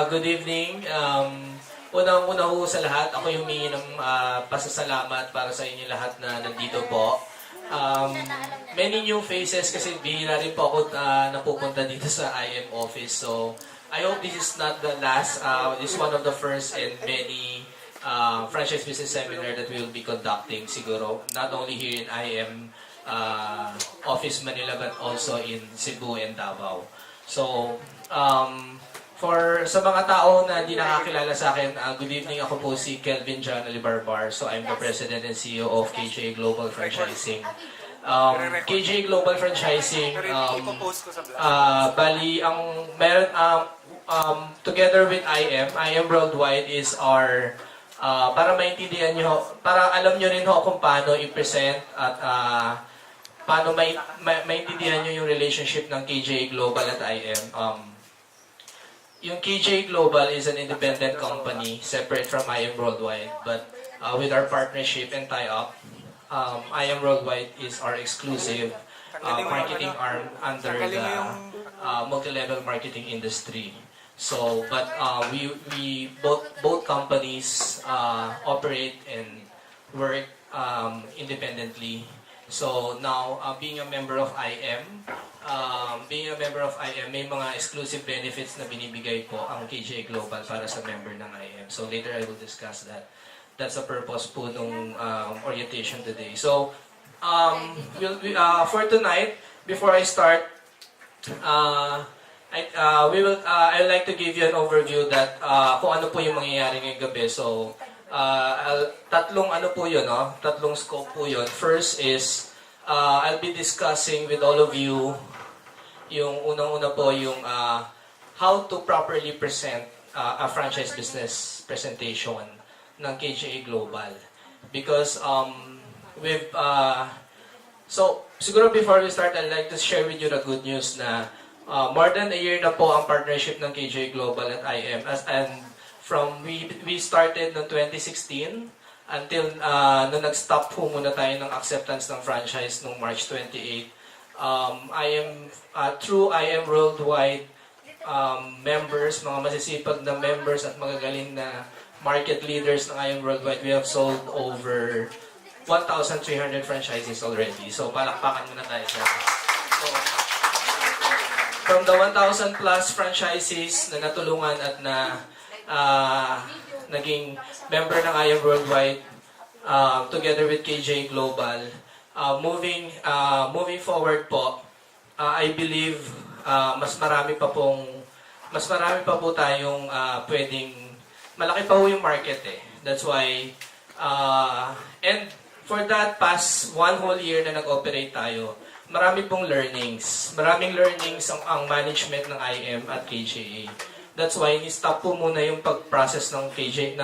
Good evening. Unang-una ho sa lahat, ako yung humingi ng pasasalamat para sa inyo lahat na nandito po. Many new faces kasi bihira rin po ako napupunta dito sa IM office. So, I hope this is not the last. This is one of the first and many franchise business seminar that we will be conducting siguro. Not only here in IM office Manila but also in Cebu and Davao. So, sa mga tao na hindi nakakilala sa akin, good evening, ako po si Kelvin John Alibarbar. So I'm the President and CEO of KJA Global Franchising. KJA Global Franchising, bali, together with IM Worldwide is our, para maintindihan nyo, para alam nyo rin ho kung paano i-present at paano maintindihan nyo yung relationship ng KJA Global at IM. Yung KJA Global is an independent company separate from IM Worldwide, but with our partnership and tie-up, IM Worldwide is our exclusive marketing arm under the multi-level marketing industry. So, but we both companies operate and work independently. So now, being a member of IM, may mga exclusive benefits na binibigay po ang KJA Global para sa member ng IM. So later I will discuss that. That's the purpose po nung orientation today. So, for tonight, before I start, I'd like to give you an overview that kung ano po yung mangyayari ngayong gabi. So, tatlong scope po yun. First is, I'll be discussing with all of you yung unang-una po yung how to properly present a franchise business presentation ng KJA Global. Because so siguro before we start, I'd like to share with you the good news na more than a year na po ang partnership ng KJA Global at IM, and from we started noong 2016 until nag-stop po muna tayo ng acceptance ng franchise noong March 28. Through IM Worldwide members, mga masisipag na members at magagaling na market leaders ng IM Worldwide, we have sold over 1,300 franchises already. So palakpakan muna tayo sa from the 1,000 plus franchises na natulungan at na naging member ng IM Worldwide together with KJA Global. Moving forward po, I believe mas marami pa po tayong pwedeng, malaki pa po yung market eh. That's why, and for that past one whole year na nag-operate tayo, marami pong learnings. Maraming learnings ang management ng IM at KJA. That's why ni-stop po muna yung pag-process ng KJA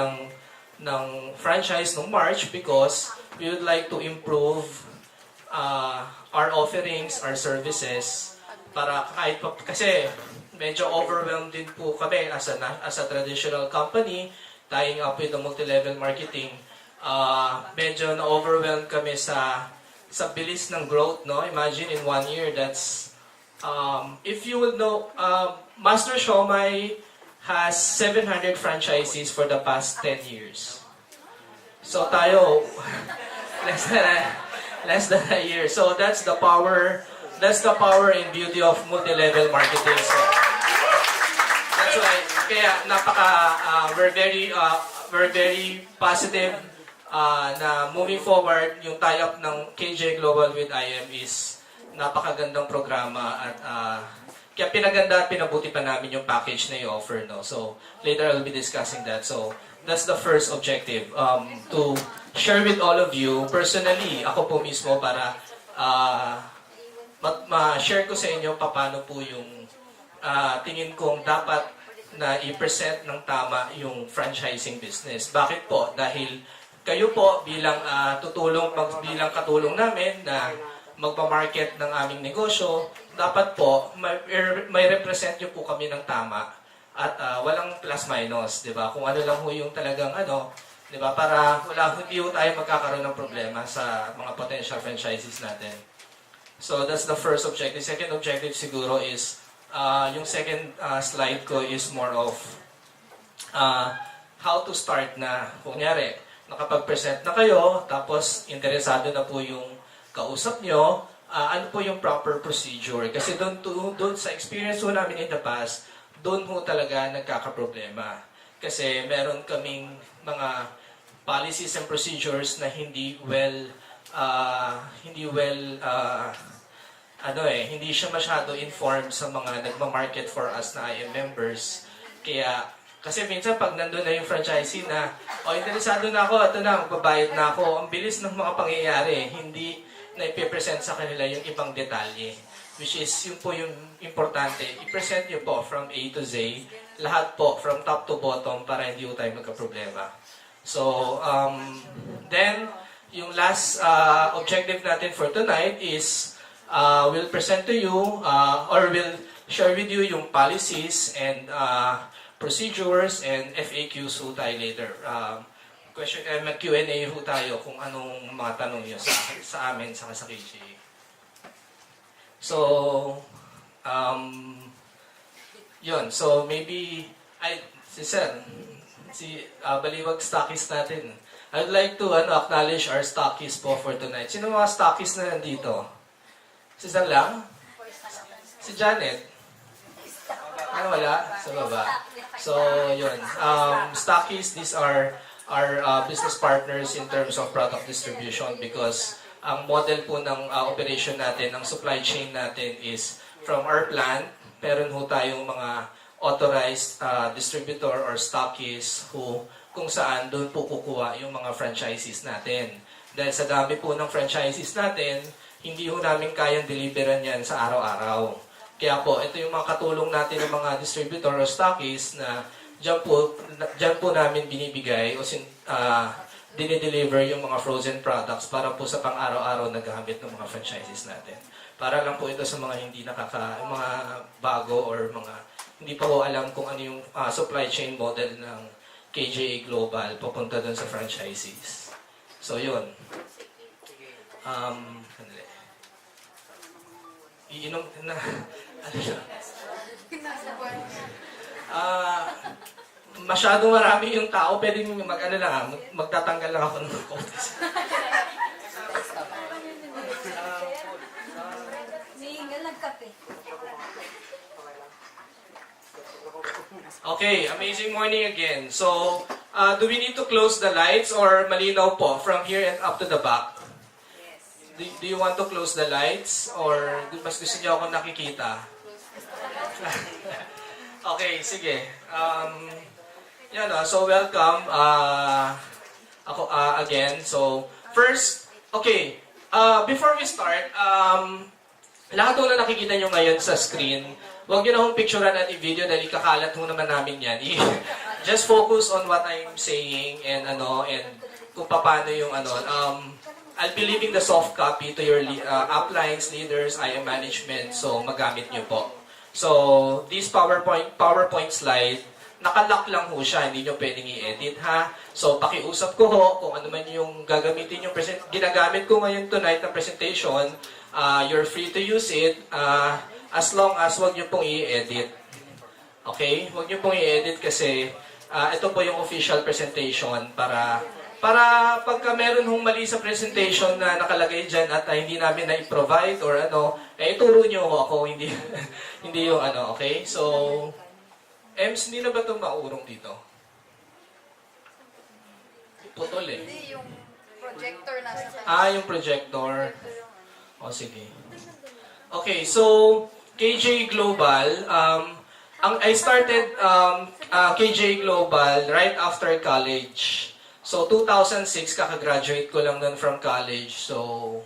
ng franchise noong March because we would like to improve our offerings, our services para kahit kasi medyo overwhelmed din po kami as a traditional company tying up with the multi-level marketing. Medyo na-overwhelmed kami sa bilis ng growth, no? Imagine in 1 year, that's if you will know, Master Shomai has 700 franchises for the past 10 years. So tayo less than a year. So that's the power and beauty of multi-level marketing. So that's why kaya we're very positive na moving forward yung tie-up ng KJA Global with IM is napakagandang programa at kaya pinaganda at pinabuti pa namin yung package na i-offer, no? So later I'll be discussing that. So that's the first objective, to share with all of you personally, ako po mismo para ma-share ko sa inyo paano po yung tingin kong dapat na i-present ng tama yung franchising business. Bakit po? Dahil kayo po bilang bilang katulong namin na magpa-market ng aming negosyo, dapat po may represent nyo po kami ng tama at walang plus minus, 'di ba? Kung ano lang ho yung talagang 'di ba? Para hindi ho tayo magkakaroon ng problema sa mga potential franchises natin. So that's the first objective. Second objective siguro is yung second slide ko is more of how to start na. Kunyari, nakapag-present na kayo, tapos interesado na po yung kausap nyo, ano po yung proper procedure? Kasi doon sa experience po namin in the past, doon po talaga nagkakaproblema. Kasi meron kaming mga policies and procedures na hindi siya masyado informed sa mga nagma-market for us na IM members. Kaya, kasi minsan pag nandun na yung franchisee na, interesado na ako, ito na, magbabayad na ako, ang bilis ng mga pangyayari, hindi na ipipresent sa kanila yung ibang detalye. Which is, yun po yung importante, i-present nyo po from A to Z, lahat po, from top to bottom, para hindi po tayo magka-problema. So, then, yung last objective natin for tonight is, we'll present to you, or we'll share with you yung policies and procedures and FAQs ho tayo later. Q&A ho tayo kung anong mga tanong nyo sa amin sa KJA. So, yun. So, maybe, Baliwag stockist natin. I'd like to acknowledge our stockists po for tonight. Sino mga stockists na nandito? Si Sir lang? Si Janet? Wala? Sa baba. So, yun. Stockists, these are our business partners in terms of product distribution because ang model po ng operation natin, ng supply chain natin is from our plant, meron ho tayong mga authorized distributor or stockists kung saan doon po kukuha yung mga franchises natin. Dahil sa dami po ng franchises natin, hindi ho namin kayang deliveran yan sa araw-araw. Kaya po, ito yung mga katulong natin ng mga distributor o stockists na dyan po namin binibigay o dinideliver yung mga frozen products para po sa pang-araw-araw na gamit ng mga franchises natin. Para lang po ito sa mga mga bago or mga hindi pa po alam kung ano yung supply chain model ng KJA Global papunta dun sa franchises. So, yun. Iinom na. Masyadong marami yung tao, pwede magtatanggal lang ako ng quotes. Okay, amazing morning again. So, do we need to close the lights or malinaw po from here and up to the back? Do you want to close the lights or mas gusto niyo ako nakikita? Okay, sige. So welcome ako again. So first, okay, before we start, lahat ho na nakikita nyo ngayon sa screen, huwag nyo na hong picturean at i-video dahil ikakalat ho naman namin yan. Just focus on what I'm saying and kung paano yung I'll be leaving the soft copy to your uplines, leaders, IM management, so magamit nyo po. So, this PowerPoint slide, nakalock lang ho siya, hindi nyo pwedeng i-edit ha. So, pakiusap ko ho kung ano man yung gagamitin yung ginagamit ko ngayon tonight na presentation, you're free to use it as long as wag nyo pong i-edit. Okay? Wag nyo pong i-edit kasi ito po yung official presentation para pagka meron hong mali sa presentation na nakalagay dyan at hindi namin na-provide or ituro nyo ako, hindi hindi yung okay? So, Ems, hindi na ba itong maurong dito? Putol eh. Hindi, yung projector nasa kanya. Yung projector. O, sige. Okay, so, KJ Global, I started KJ Global right after college. So, 2006, kakagraduate ko lang nun from college. So,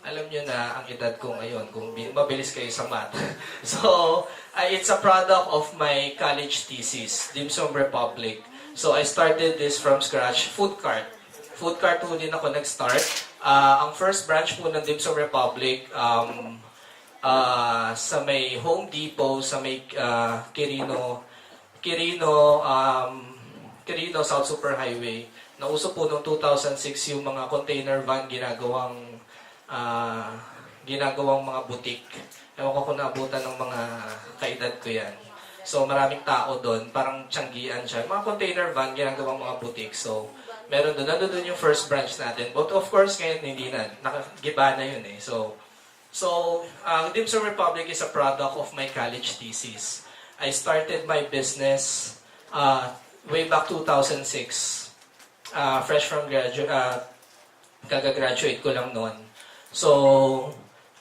alam nyo na ang edad ko ngayon, kung mabilis kayo sa math. So, it's a product of my college thesis, Dim Sum Republic. So, I started this from scratch, food cart. Food cart po din ako nag-start. Ang first branch po ng Dim Sum Republic, sa may Home Depot, sa may Quirino South Super Highway. Nauso po noong 2006 yung mga container van ginagawang mga butik. Ewan ko kung naabutan ng mga kaedad ko yan. So maraming tao doon, parang tiyanggian siya. Mga container van, ginagawang mga boutique. So meron doon. Nandun yung first branch natin. But of course, ngayon hindi na. Nakagiba na yun eh. Dim Sum Republic is a product of my college thesis. I started my business way back 2006. Fresh from kagagraduate ko lang noon. So,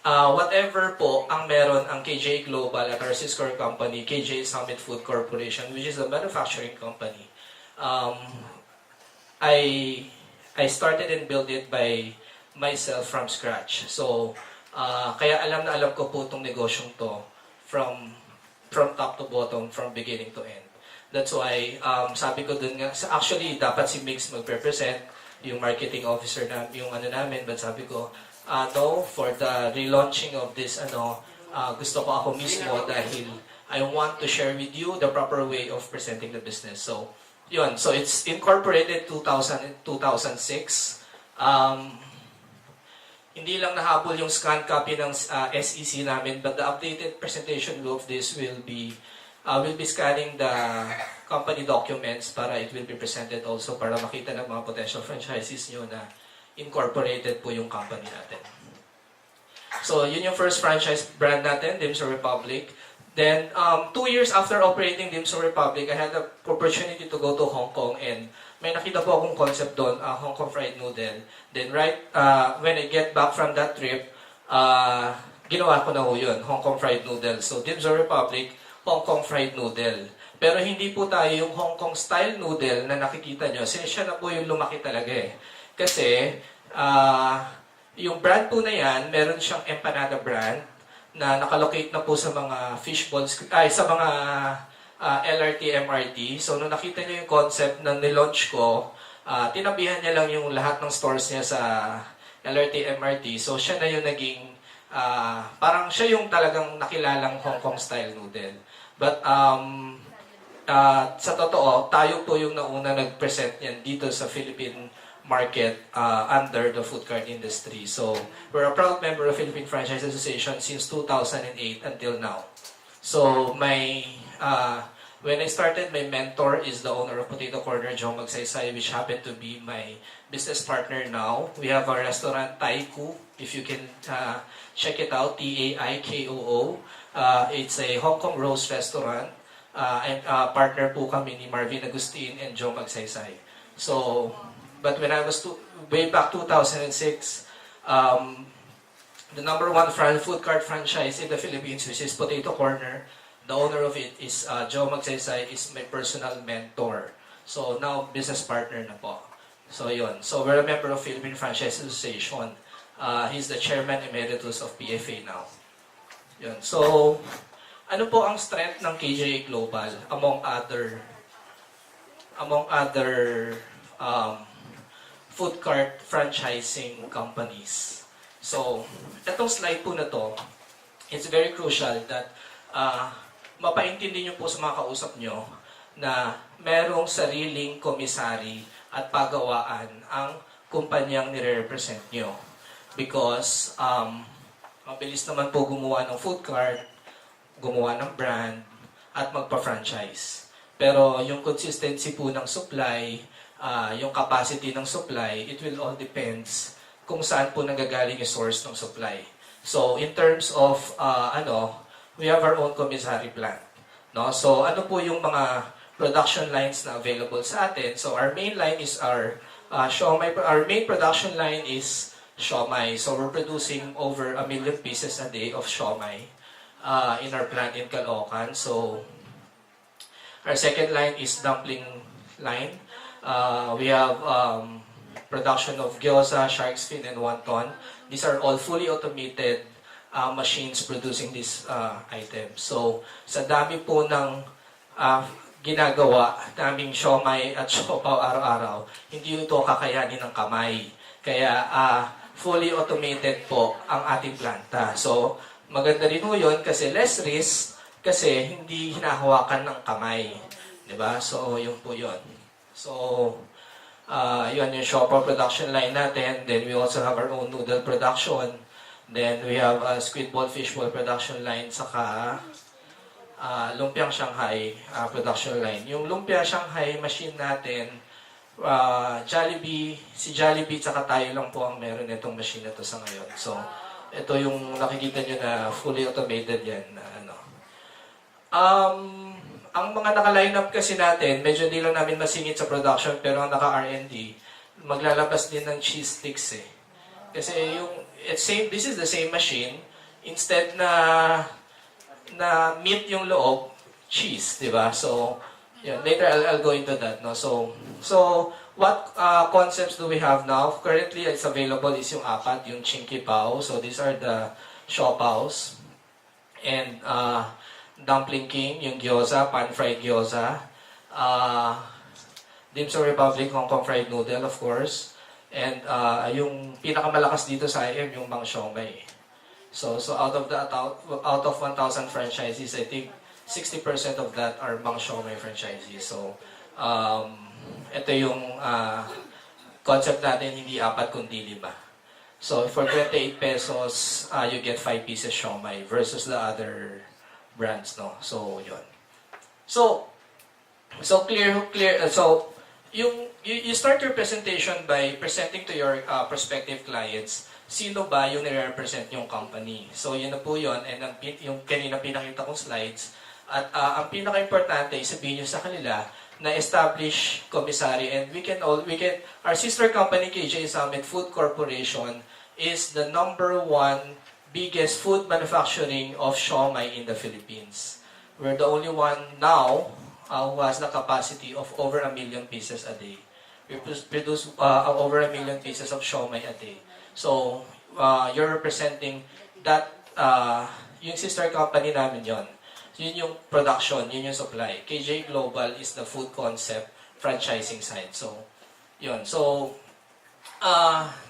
whatever po ang meron ang KJA Global at our sister company, KJA Summit Food Corporation, which is a manufacturing company, I started and built it by myself from scratch. So, kaya alam na alam ko po itong negosyong to from top to bottom, from beginning to end. That's why, sabi ko dun nga, actually, dapat si Mix magpe-present, yung marketing officer na, yung ano namin, but sabi ko, no, for the relaunching of this, gusto ko ako mismo dahil I want to share with you the proper way of presenting the business. So, yun. So, it's incorporated 2006. Hindi lang nahabol yung scan copy ng SEC namin, but the updated presentation of this will be scanning the company documents para it will be presented also para makita ng mga potential franchisees nyo na incorporated po yung company natin. So, yun yung first franchise brand natin, Dim Sum Republic. Then, 2 years after operating Dim Sum Republic, I had the opportunity to go to Hong Kong and may nakita po akong concept doon, Hong Kong fried noodle. Then, when I get back from that trip, ginawa ko na ho yun, Hong Kong fried noodle. So, Dim Sum Republic, Hong Kong fried noodle. Pero hindi po tayo yung Hong Kong style noodle na nakikita nyo. Siya na po yung lumaki talaga eh. Kasi, yung brand po na yan, meron siyang empanada brand na nakalocate na po sa mga fishballs, sa mga LRT, MRT. So, nung nakita niyo yung concept na nilaunch ko, tinabihan niya lang yung lahat ng stores niya sa LRT, MRT. So, siya na yung naging, parang siya yung talagang nakilalang Hong Kong style noodle. But, sa totoo, tayo po yung nauna nag-present yan dito sa Philippine market under the food cart industry. So, we're a proud member of Philippine Franchise Association since 2008 until now. So, when I started, my mentor is the owner of Potato Corner, Joe Magsaysay, which happened to be my business partner now. We have a restaurant, Taikoo, if you can check it out, Taikoo. It's a Hong Kong roast restaurant. And partner po kami ni Marvin Agustin and Joe Magsaysay. So, but when I was way back 2006, the number one food cart franchise in the Philippines, which is Potato Corner, the owner of it is Joe Magsaysay, is my personal mentor. So now business partner na po. So yun. So we're a member of Philippine Franchise Association. He's the chairman emeritus of PFA now. Yun. So ano po ang strength ng KJA Global among other food cart franchising companies? So, itong slide po na to, it's very crucial that mapaintindi nyo po sa mga kausap nyo na merong sariling komisari at pagawaan ang kumpanyang nire-represent nyo. Because, mabilis naman po gumawa ng food cart, gumawa ng brand, at magpa-franchise. Pero yung consistency po ng supply, yung capacity ng supply, it will all depends kung saan po nanggagaling yung source ng supply. So, in terms of, we have our own commissary plant. No? So, ano po yung mga production lines na available sa atin? So, our main line is our siomai. Our main production line is siomai. So, we're producing over 1 million pieces a day of siomai in our plant in Caloocan. So, our second line is dumpling line. We have production of gyoza, shark's fin, and wonton. These are all fully automated machines producing these items. So, sa dami po ng ginagawa naming siomai at siopaw araw-araw, hindi ito kakayanin ng kamay. Kaya, fully automated po ang ating planta. So, maganda rin po yun kasi less risk kasi hindi hinahawakan ng kamay. Diba? So, yun po yun. So, yun yung siopaw production line natin. Then, we also have our own noodle production. Then, we have a squid ball, fish ball production line. Saka, Lumpiang Shanghai production line. Yung Lumpia Shanghai machine natin, si Jollibee tsaka tayo lang po ang meron itong machine na to sa ngayon. So, ito yung nakikita nyo na fully automated yan. Na, ano. Ang mga naka-line up kasi natin, medyo hindi lang namin masingit sa production, pero ang naka-R&D, maglalabas din ng cheese sticks eh. Kasi this is the same machine, instead na meat yung loob, cheese, di ba? So, yeah, later I'll go into that. No? So what concepts do we have now? Currently, it's available is yung apat, yung chinky pao. So, these are the siopaos. And Dumpling King, yung gyoza, pan-fried gyoza. Dim Sum Republic, Hong Kong fried noodle, of course. And yung pinakamalakas dito sa IM, yung Mang Siomai. So out of 1,000 franchisees, I think 60% of that are Mang Siomai franchisees. So ito yung concept natin, hindi apat kundi 5. So for 28 pesos, you get 5 pieces siomai versus the other brands, no? So yun. So clear. So you start your presentation by presenting to your prospective clients sino ba yung nire-represent yung company. So yun na po yun, and yung kanina pinakita kong slides. At ang pinaka-importante, sabihin nyo sa kanila na establish commissary, and our sister company KJA Summit Food Corporation is the #1 biggest food manufacturing of siomai in the Philippines. We're the only one now who has the capacity of over 1 million pieces a day. We produce over 1 million pieces of siomai a day. So, you're representing that, yung sister company namin yon. Yun yung production, yun yung supply. KJA Global is the food concept franchising side. So, yun. So,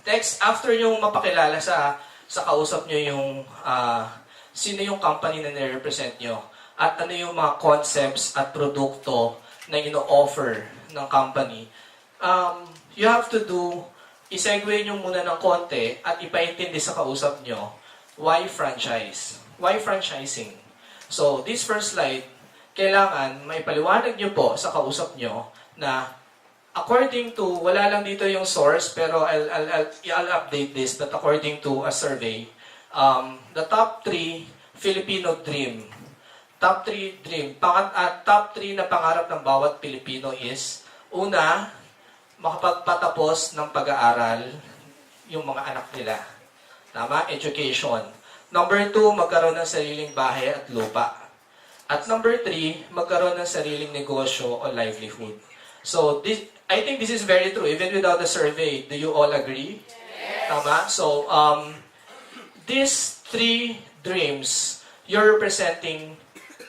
next, after yung mapakilala sa kausap nyo yung sino yung company na nire-represent nyo at ano yung mga concepts at produkto na ino-offer ng company, you have to i-segue nyo muna ng konti at ipaintindi sa kausap nyo, why franchise? Why franchising? So, this first slide, kailangan maipaliwanag nyo po sa kausap nyo na according to, wala lang dito yung source, pero I'll update this, but according to a survey, the top 3 Filipino dream, top 3 na pangarap ng bawat Pilipino is, una, makapagpatapos ng pag-aaral yung mga anak nila. Tama? Education. Number 2, magkaroon ng sariling bahay at lupa. At number 3, magkaroon ng sariling negosyo o livelihood. So, I think this is very true. Even without the survey, do you all agree? Yes. Tama? So, these 3 dreams, you're representing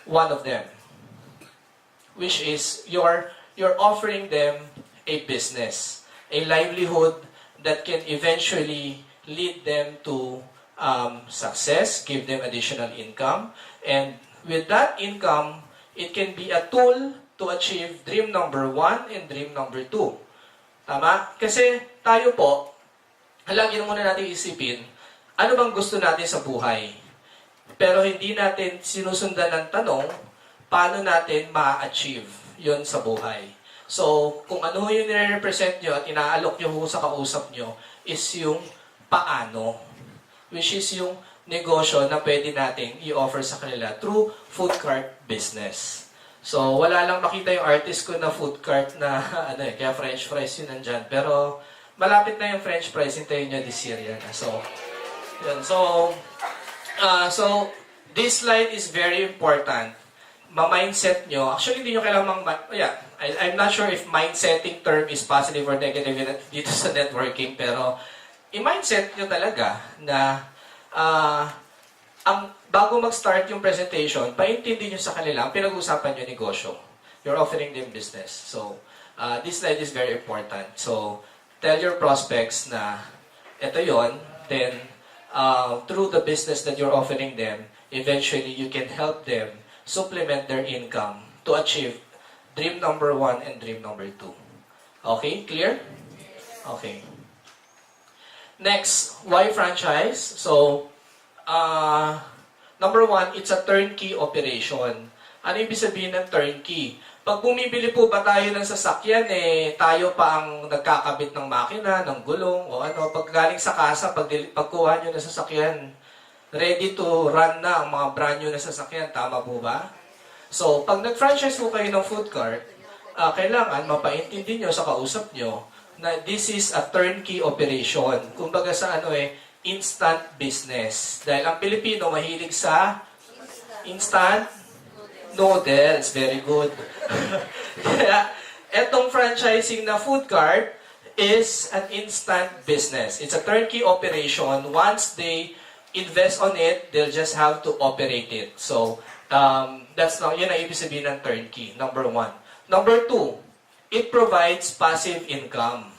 one of them. Which is, you're offering them a business, a livelihood that can eventually lead them to success, give them additional income, and with that income, it can be a tool to achieve dream number 1 and dream number 2. Tama? Kasi tayo po, lagi na muna natin isipin, ano bang gusto natin sa buhay? Pero hindi natin sinusundan ng tanong, paano natin ma-achieve yon sa buhay? So, kung ano yung nire-represent nyo at inaalok nyo sa kausap nyo is yung paano, which is yung negosyo na pwede nating i-offer sa kanila through food cart business. So, wala lang makita yung artist ko na food cart na, kaya French fries yun nandyan. Pero, malapit na yung French fries, hintayin nyo this year yan. So, yun. So, this slide is very important. Ma-mindset nyo. Actually, hindi nyo kailangan I'm not sure if mindsetting term is positive or negative dito sa networking, pero i-mindset nyo talaga na bago mag-start yung presentation, paintindi nyo sa kanila, ang pinag-uusapan nyo negosyo. You're offering them business. So, this slide is very important. So, tell your prospects na ito yon, then through the business that you're offering them, eventually you can help them supplement their income to achieve dream number 1 and dream number 2. Okay? Clear? Okay. Next, why franchise? So, number 1, it's a turnkey operation. Ano ibig sabihin ng turnkey? Pag bumibili po ba tayo ng sasakyan, tayo pa ang nagkakabit ng makina, ng gulong, o ano. Pag galing sa kasa, pagkuha nyo ng sasakyan, ready to run na ang mga brand new na sasakyan. Tama po ba? So, pag nag-franchise po kayo ng food cart, kailangan mapaintindi nyo sa kausap nyo na this is a turnkey operation. Kumbaga sa instant business. Dahil ang Pilipino mahilig sa instant noodles. Very good. Kaya, etong franchising na food cart is an instant business. It's a turnkey operation. Once they invest on it, they'll just have to operate it. So, yun ang ibig sabihin ng turnkey. Number 1. Number 2, it provides passive income.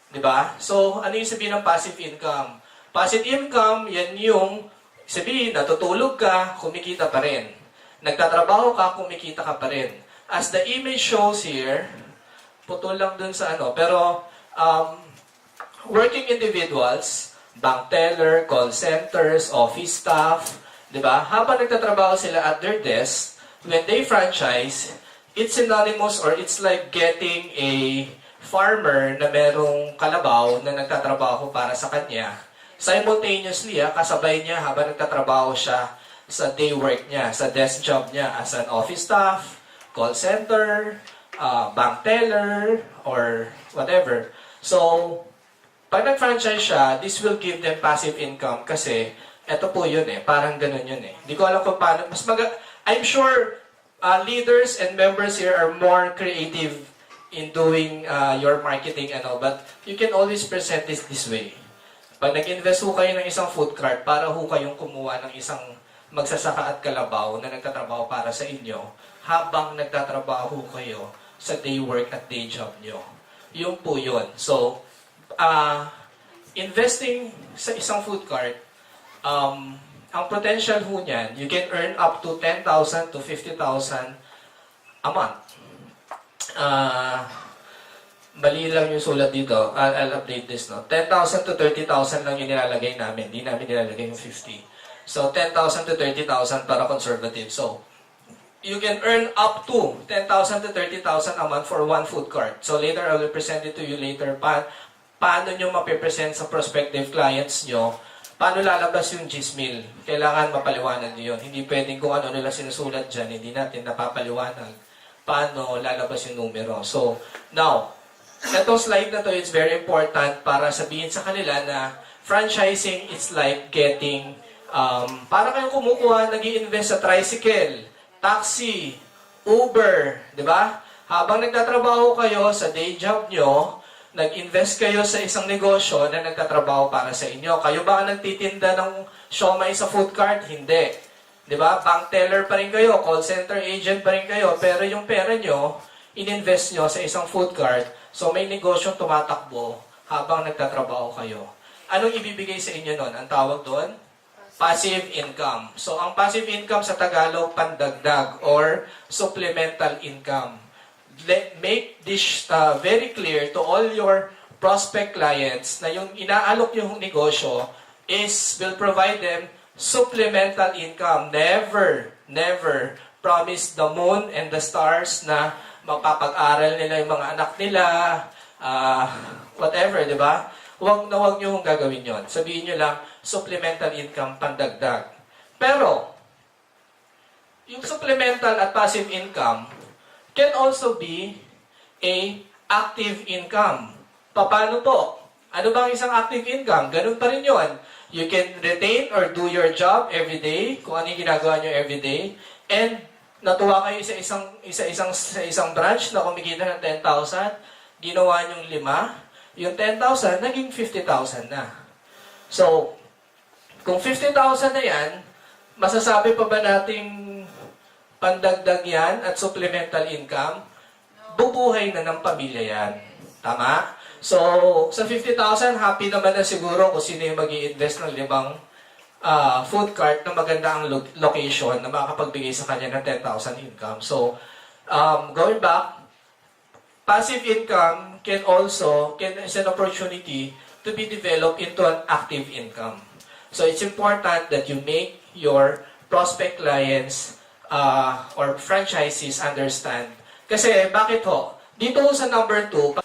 Diba? So, ano yung sabihin ng passive income? Passive income, yan yung sabihin, natutulog ka, kumikita pa rin. Nagtatrabaho ka, kumikita ka pa rin. As the image shows here, putol lang dun sa pero working individuals, bank teller, call centers, office staff, diba? Habang nagtatrabaho sila at their desk, when they franchise, it's synonymous or it's like getting a farmer na merong kalabaw na nagtatrabaho para sa kanya. Simultaneously, kasabay niya habang nagtatrabaho siya sa day work niya, sa desk job niya as an office staff, call center, bank teller, or whatever. So, pag nag-franchise siya, this will give them passive income kasi eto po yun parang ganun yun Hindi ko alam kung paano. I'm sure leaders and members here are more creative in doing your marketing but you can always present this way. Pag nag-invest ho kayo ng isang food cart, para ho kayong kumuha ng isang magsasaka at kalabaw na nagtatrabaho para sa inyo habang nagtatrabaho kayo sa day work at day job nyo. Yun po yun. So, investing sa isang food cart, ang potential ho niyan, you can earn up to 10,000 to 50,000 a month. Mali lang yung sulat dito. I'll update this, no? 10,000 to 30,000 lang yung nilalagay namin. Hindi namin nilalagay yung 50. So, 10,000 to 30,000 para conservative. So, you can earn up to 10,000 to 30,000 a month for one food cart. So, later, I will present it to you later. Paano nyo mapipresent sa prospective clients nyo? Paano lalabas yung GISMIL? Kailangan mapaliwanag nyo yun. Hindi pwedeng kung ano nila sinusulat dyan, hindi natin napapaliwanag. Paano lalabas yung numero? So, now, itong slide na to, it's very important para sabihin sa kanila na franchising is like getting, para kayong kumukuha, nag-i-invest sa tricycle, taxi, Uber, di ba? Habang nagtatrabaho kayo sa day job nyo, nag-invest kayo sa isang negosyo na nagtatrabaho para sa inyo. Kayo ba ang nagtitinda ng siomai sa food cart? Hindi. Di ba? Bank teller pa rin kayo, call center agent pa rin kayo, pero yung pera nyo, in-invest nyo sa isang food cart, so may negosyong tumatakbo habang nagtatrabaho kayo. Anong ibibigay sa inyo nun? Ang tawag doon? Passive income. So, ang passive income sa Tagalog, pandagdag or supplemental income. Make this very clear to all your prospect clients na yung inaalok yung negosyo will provide them supplemental income. Never, never promise the moon and the stars na mapapag-aral nila yung mga anak nila, whatever, di ba? Huwag nyo kung gagawin yon. Sabihin nyo lang, supplemental income, pandagdag. Pero, yung supplemental at passive income can also be a active income. Paano po? Ano bang isang active income? Ganun pa rin yun. You can retain or do your job every day, kung ano yung ginagawa nyo every day, and natuwa kayo sa isang branch na kumikita ng 10,000, ginawa niyong 5, yung 10,000 naging 50,000 na. So, kung 50,000 na yan, masasabi pa ba nating pandagdag yan at supplemental income? Bubuhay na ng pamilya yan. Tama? So, sa 50,000, happy naman na siguro kung sino yung mag-i-invest ng 5 food cart na maganda ang location na makapagbigay sa kanya ng 10,000 income. So, going back, passive income is an opportunity to be developed into an active income. So, it's important that you make your prospect clients or franchisees understand. Kasi bakit ho? Dito ho sa number 2,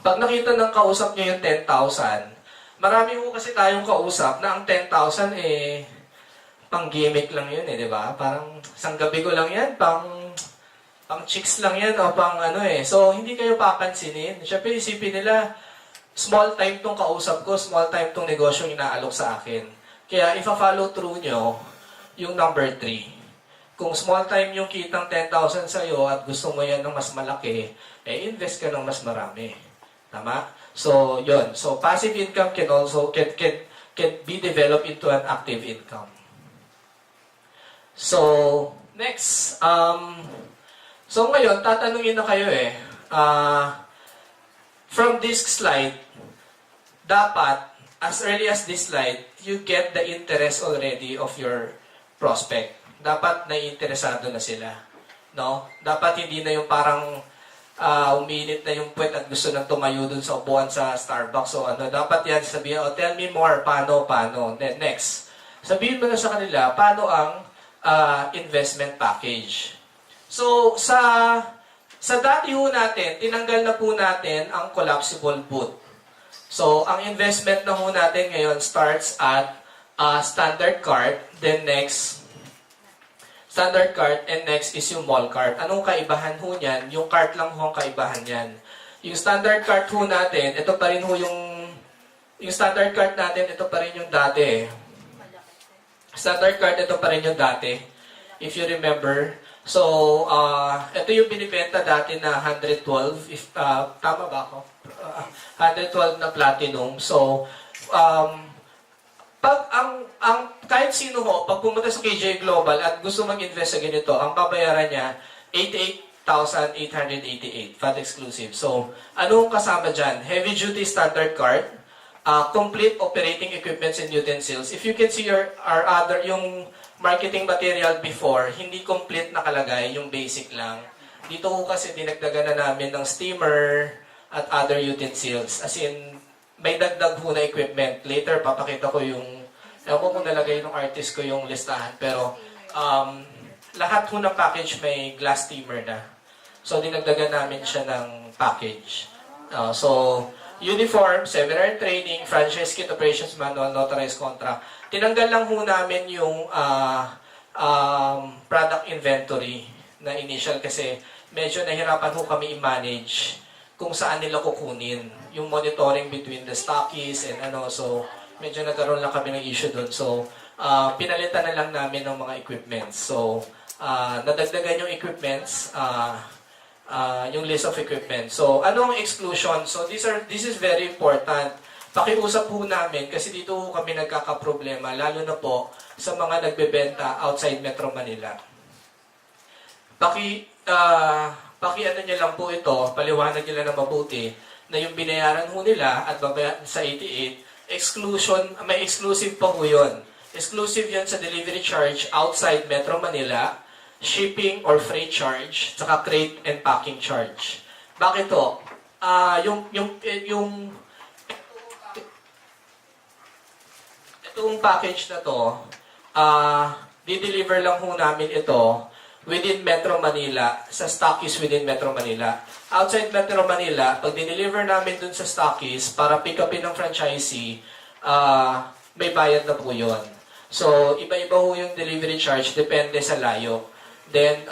pag nakita ng kausap nyo yung 10,000, marami ho kasi tayong kausap na ang 10,000 pang gimmick lang yun di ba? Parang isang gabi ko lang yan, pang chicks lang yan o pang So, hindi kayo papansinin. Siyempre, isipin nila, small time tong kausap ko, small time tong negosyo inaalok sa akin. Kaya, ifa-follow through nyo yung number 3. Kung small time yung kitang 10,000 sa'yo at gusto mo yan ng mas malaki, invest ka ng mas marami. Tama? So, yun. So, passive income can also can be developed into an active income. So, next. So, ngayon, tatanungin na kayo from this slide, dapat, as early as this slide, you get the interest already of your prospect. Dapat naiinteresado na sila. No? Dapat hindi na yung parang uminit na yung puwet at gusto nang tumayo dun sa upuan sa Starbucks o dapat yan sabihin, tell me more, paano. Then next, sabihin mo na sa kanila, paano ang investment package. So, sa dati ho natin, tinanggal na po natin ang collapsible boot. So, ang investment na ho natin ngayon starts at standard cart, then next, standard cart, and next is yung mall cart. Anong kaibahan ho niyan? Yung cart lang ho ang kaibahan niyan. Yung standard cart ho natin, ito pa rin ho yung standard cart natin, ito pa rin yung dati. Standard cart, ito pa rin yung dati. If you remember. So, ito yung binibenta dati na 112. If, tama ba ako? 112 na platinum. So, pag kahit sino ho, pag pumunta sa KJA Global at gusto mag-invest sa ganito, ang babayaran niya, 88,888, VAT exclusive. So, anong kasama dyan? Heavy duty standard card, complete operating equipments and utensils. If you can see yung marketing material before, hindi complete nakalagay, yung basic lang. Dito ho kasi dinagdagan na namin ng steamer at other utensils. As in, may dagdag ho na equipment. Later, papakita ko yung, ewan ko kung nalagay ng artist ko yung listahan. Pero, lahat ho ng package may glass steamer na. So, dinagdagan namin siya ng package. So, uniform, seminar training, franchise kit, operations manual, notarized contract. Tinanggal lang ho namin yung product inventory na initial kasi medyo nahirapan ho kami i-manage kung saan nila kukunin yung monitoring between the stockists and so medyo nagkaroon lang kami ng issue doon. So, pinalitan na lang namin ng mga equipments. So, nadagdagan yung equipments, yung list of equipment. So, anong exclusion? So, this is very important. Pakiusap po namin kasi dito kami nagkakaproblema, lalo na po sa mga nagbebenta outside Metro Manila. Paki-ano nyo lang po ito, paliwanag nyo lang na mabuti, na yung binayaran ho nila at babayaran sa 88, exclusion, may exclusive pa ho yun. Exclusive yun sa delivery charge outside Metro Manila, shipping or freight charge, saka crate and packing charge. Bakit to? Itong package na to, di-deliver lang ho namin ito within Metro Manila, sa stockies within Metro Manila. Outside Metro Manila, pag di-deliver namin dun sa stockies para pick upin ng franchisee, may bayad na po yun. So, iba-iba ho yung delivery charge, depende sa layo. Then,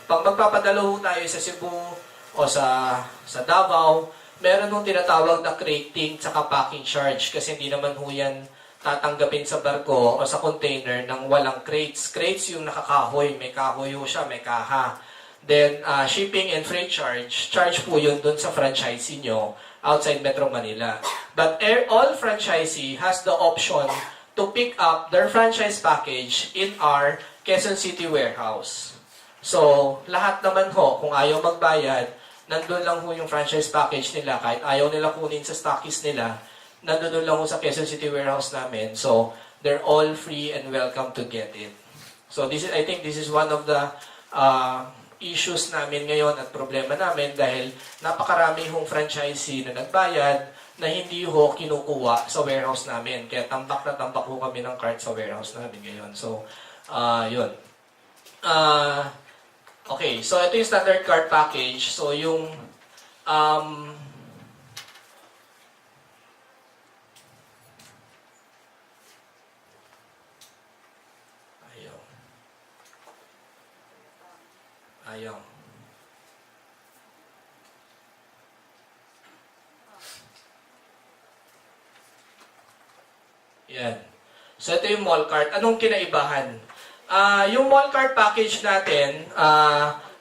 pag magpapadala ho tayo sa Cebu o sa Davao, meron hong tinatawag na crating tsaka packing charge kasi hindi naman ho yan tatanggapin sa barko o sa container ng walang crates. Crates yung nakakahoy, may kahoy ho siya, may kaha. Then, shipping and freight charge po yun dun sa franchisee nyo outside Metro Manila. But all franchisee has the option to pick up their franchise package in our Quezon City warehouse. So, lahat naman ho, kung ayaw magbayad, nandun lang ho yung franchise package nila. Kahit ayaw nila kunin sa stockies nila, nandun lang ho sa Quezon City warehouse namin. So, they're all free and welcome to get it. So, I think this is one of the issues namin ngayon at problema namin dahil napakarami hong franchisee na nagbayad na hindi ho kinukuha sa warehouse namin. Kaya tambak na tambak ho kami ng cart sa warehouse namin ngayon. So, yun. Okay, so ito yung standard cart package. So yung ayaw. Ayaw. Yan. So ito yung mall cart. Anong kinaibahan? Yung mall cart package natin,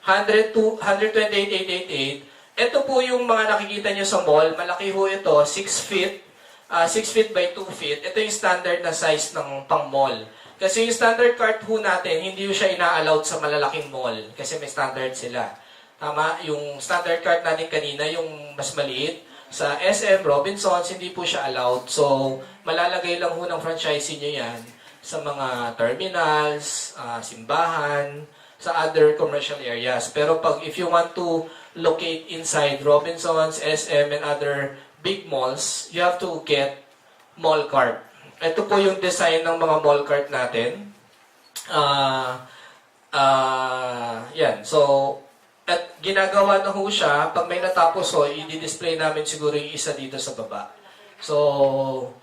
128,888. Ito po yung mga nakikita nyo sa mall. Malaki ho ito, 6 feet. 6 feet by 2 feet. Ito yung standard na size ng pang mall. Kasi yung standard cart ho natin, hindi siya ina-allowed sa malalaking mall. Kasi may standard sila. Tama? Yung standard cart natin kanina, yung mas maliit, sa SM, Robinsons, hindi po siya allowed. So, malalagay lang ho ng franchisee nyo yan sa mga terminals, simbahan, sa other commercial areas. Pero if you want to locate inside Robinsons, SM, and other big malls, you have to get mall cart. Ito po yung design ng mga mall cart natin. Yan. So, at ginagawa na ho siya, pag may natapos ho, i-display namin siguro yung isa dito sa baba. So,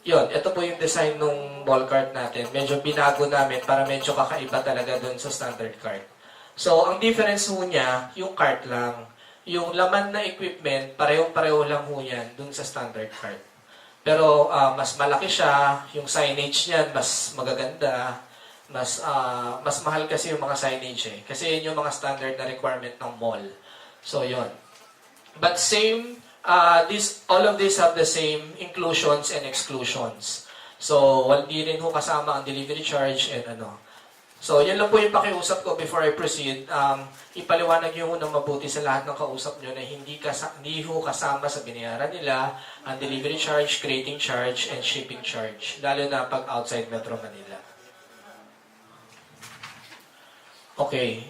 yun, ito po yung design ng mall cart natin. Medyo binago namin para medyo kakaiba talaga dun sa standard cart. So, ang difference ho niya, yung cart lang. Yung laman na equipment, parehong-pareho lang ho yan dun sa standard cart. Pero, mas malaki siya, yung signage niyan, mas magaganda. Mas mahal kasi yung mga signage eh. Kasi yun yung mga standard na requirement ng mall. So, yun. But same, all of these have the same inclusions and exclusions. So, hindi rin ho kasama ang delivery charge and ano. So, yan lang po yung pakiusap ko before I proceed. Ipaliwanag nyo ho ng mabuti sa lahat ng kausap nyo na hindi ho kasama sa binayaran nila ang delivery charge, crating charge, and shipping charge. Lalo na pag outside Metro Manila. Okay.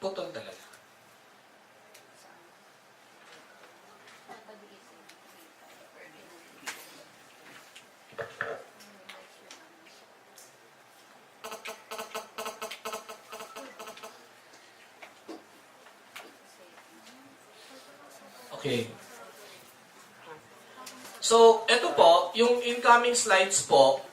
Putol talaga. Okay. So, ito po, yung incoming slides po,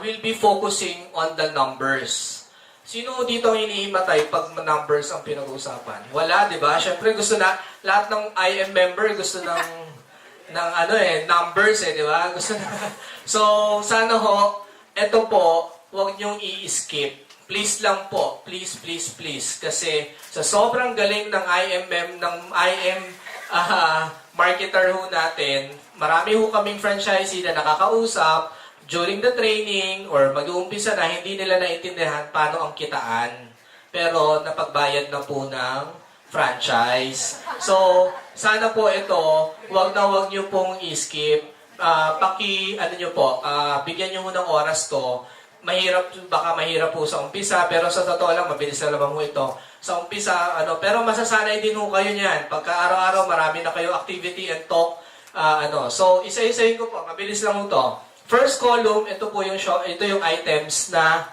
will be focusing on the numbers. Sino dito ang inihimatay pag numbers ang pinag-uusapan? Wala, di ba? Siyempre gusto na, lahat ng IM member gusto ng numbers di ba? Gusto na. So, sana ho, ito po, huwag niyong i-skip. Please lang po, please, please, please. Kasi sa sobrang galing ng IM marketer ho natin, marami ho kaming franchisee na nakakausap during the training or mag-uumpisa na hindi nila naintindihan paano ang kitaan. Pero napagbayad na po ng franchise. So, sana po ito, wag nyo pong i-skip. Bigyan nyo ng oras to. Baka mahirap po sa umpisa, pero sa totoo lang, mabilis na lamang mo ito. Sa umpisa, pero masasanay din ho kayo niyan. Pagka araw-araw, marami na kayo activity and talk. So, isa-isahin ko po, mabilis lang ito. First column, ito yung items na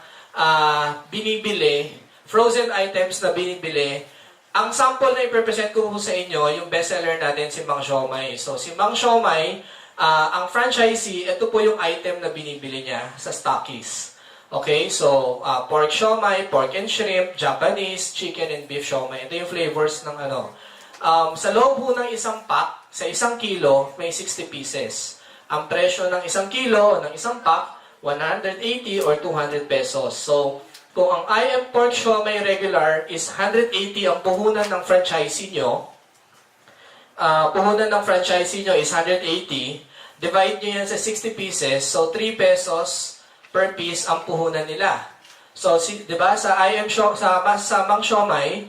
binibili, frozen items na binibili. Ang sample na i-present ko po sa inyo, yung bestseller natin, si Mang Siomay. So, si Mang Siomay, ang franchisee, ito po yung item na binibili niya sa stockies. Okay, so pork siomay, pork and shrimp, Japanese, chicken and beef siomay. Ito yung flavors ng sa loob po ng isang pack, sa 1 kilo, may 60 pieces. Ang presyo ng 1 kilo, ng isang pack, 180 or 200 pesos. So, kung ang IM pork siomay regular is 180 ang puhunan ng franchisee nyo, is 180, divide nyo yan sa 60 pieces, so 3 pesos per piece ang puhunan nila. So, di ba, sa Mang Siomay,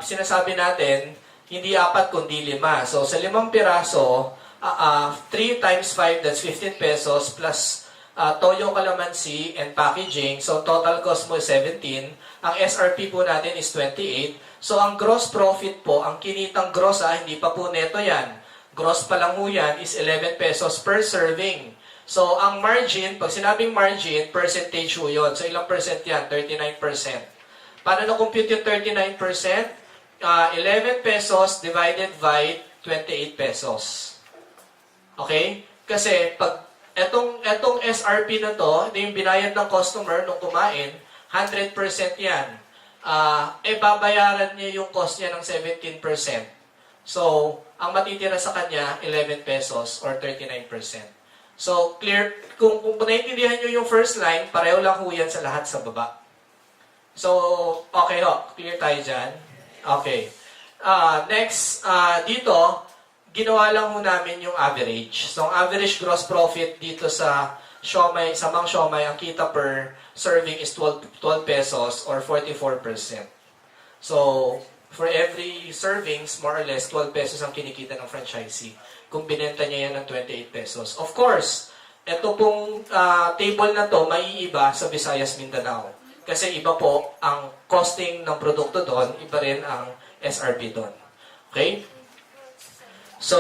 sinasabi natin, hindi 4 kundi 5. So, sa 5 piraso, 3 times 5, that's 15 pesos, plus toyo, kalamansi, and packaging. So, total cost mo is 17. Ang SRP po natin is 28. So, ang gross profit po, ang kinitang gross, hindi pa po neto yan. Gross pa lang ho yan is 11 pesos per serving. So, ang margin, pag sinabing margin, percentage ho yun. So, ilang percent yan? 39%. Paano na-compute yung 39%? 11 pesos divided by 28 pesos. Okay? Kasi, pag etong SRP na to, ito yung binayad ng customer nung kumain, 100% yan. Babayaran niya yung cost niya ng 17%. So, ang matitira sa kanya, 11 pesos or 39%. So, clear, kung naintindihan nyo yung first line, pareho lang ho yan sa lahat sa baba. So, okay ho, clear tayo dyan. Okay. Next, dito, ginawa lang ho namin yung average. So, ang average gross profit dito sa siomai, sa Mang Siomai, ang kita per serving is 12 pesos or 44%. So, for every servings, more or less, 12 pesos ang kinikita ng franchisee. Kung binenta niya yan ng 28 pesos. Of course, ito pong table na to, maiiba sa Visayas, Mindanao. Kasi iba po ang costing ng produkto doon, iba rin ang SRP doon. Okay? So,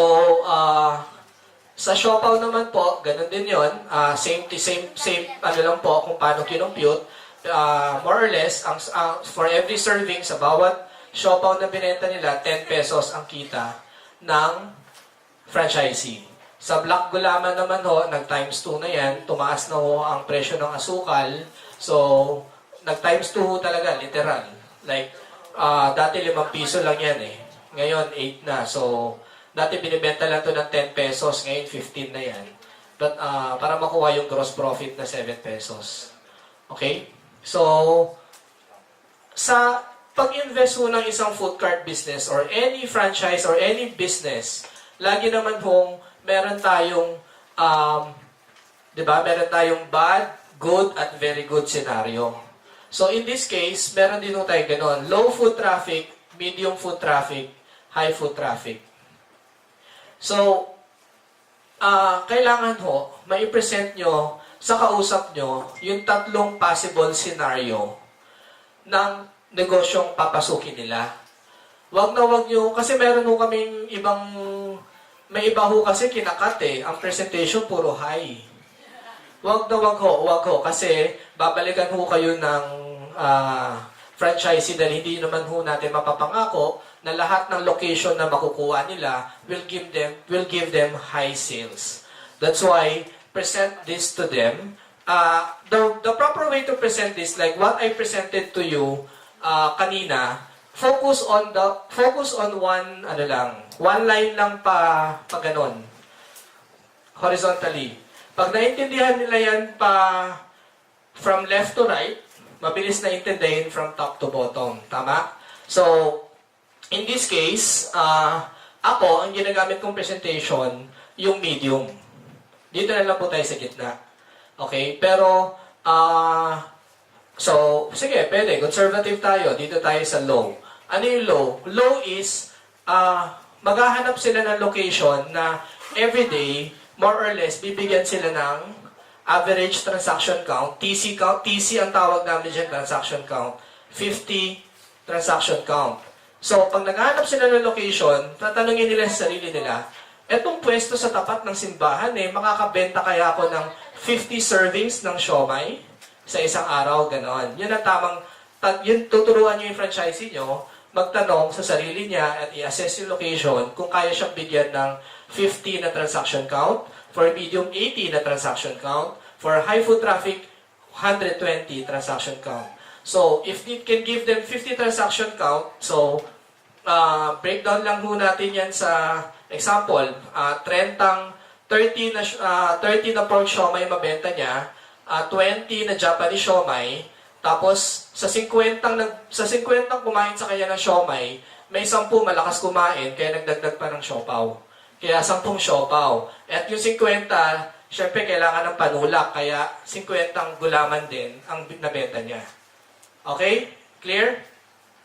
sa Siopaw naman po, ganun din yon. Same, ano lang po kung paano kinompute. More or less, for every serving sa bawat Siopaw na binenta nila, 10 pesos ang kita ng franchisee. Sa Black Gulaman naman ho, nag-times 2 na yan, tumaas na ho ang presyo ng asukal. So, nag-times 2 ho talaga, literal. Like, dati 5 piso lang yan eh. Ngayon, 8 na. So, dati binibenta lang to ng 10 pesos, ngayon 15 na yan. But, para makuha yung gross profit na 7 pesos. Okay? So, sa pag-invest ho ng isang food cart business or any franchise or any business, lagi naman hong meron tayong, di ba, meron tayong bad, good, at very good scenario. So, in this case, meron din ho tayo ganon. Low foot traffic, medium foot traffic, high foot traffic. So, kailangan ho, mai-present nyo sa kausap nyo yung tatlong possible scenario ng negosyong papasukin nila. Wag na wag nyo, kasi meron ho kaming may iba ho kasi kinakat eh. Ang presentation puro high. Wag na wag ho, kasi babalikan ho kayo ng franchisee dahil hindi naman ho natin mapapangako na lahat ng location na makukuha nila will give them high sales. That's why present this to them. The proper way to present this, like what I presented to you kanina, focus on one line lang pa ganon. Horizontally. Pag naintindihan nila yan pa from left to right, mabilis na intindihin from top to bottom. Tama? So, in this case, ako, ang ginagamit kong presentation, yung medium. Dito na lang po tayo sa gitna. Okay? Pero, so, sige, pwede. Conservative tayo. Dito tayo sa low. Ano yung low? Low is, maghahanap sila ng location na everyday, more or less, bibigyan sila ng average transaction count. TC count. TC ang tawag namin dyan, transaction count. 50 transaction count. So, pag naghahanap sila ng location, tatanungin nila sa sarili nila, etong pwesto sa tapat ng simbahan, makakabenta kaya ako ng 50 servings ng siomai sa isang araw, ganon. Yun ang tamang, yun tuturuan nyo yung franchisee nyo, magtanong sa sarili niya at i-assess yung location kung kaya siyang bigyan ng 50 na transaction count, for medium 80 na transaction count, for high foot traffic 120 transaction count. So, if it can give them 50 transaction count, so, breakdown lang ho natin yan sa example, 30 na pork siomai mabenta niya, 20 na Japanese siomai, tapos sa 50 kumain sa kanya ng siomai, may 10 malakas kumain, kaya nagdagdag pa ng siopaw. Kaya 10 siopaw. At yung 50, syempre kailangan ng panulak, kaya 50 gulaman din ang nabenta niya. Okay? Clear?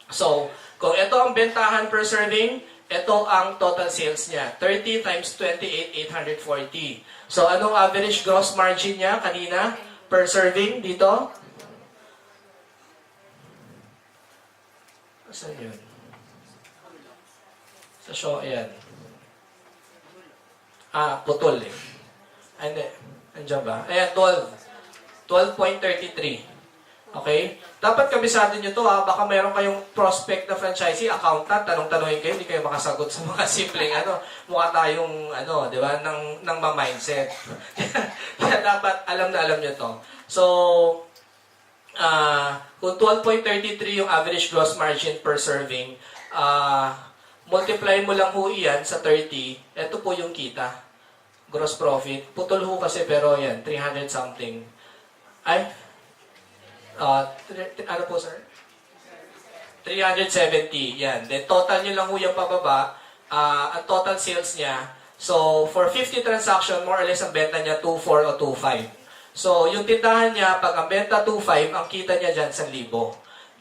So, kung ito ang bentahan per serving, ito ang total sales niya. 30 times 28, 840. So, anong average gross margin niya kanina per serving dito? Saan yun? Sa show, ayan. Putol eh. Hindi. Andiyan ba? Ayan, 12. 12.33. Okay? Dapat kabisado nyo to ha. Baka meron kayong prospect na franchisee, accountant, tanong-tanongin kayo, hindi kayo makasagot sa mga simpleng mukha tayong, di ba, ng ma-mindset. Kaya dapat alam na alam nyo to. So, kung 12.33 yung average gross margin per serving, multiply mo lang ho iyan sa 30, ito po yung kita. Gross profit. Putol ho kasi pero yan, 300 something. Ano po sir? 370, yan. Then total nyo lang ho yung pababa, ang total sales niya. So, for 50 transaction, more or less ang benta niya 2.4 o 2.5. So, yung tindahan niya, pag ang benta 2.5, ang kita niya dyan 1,000.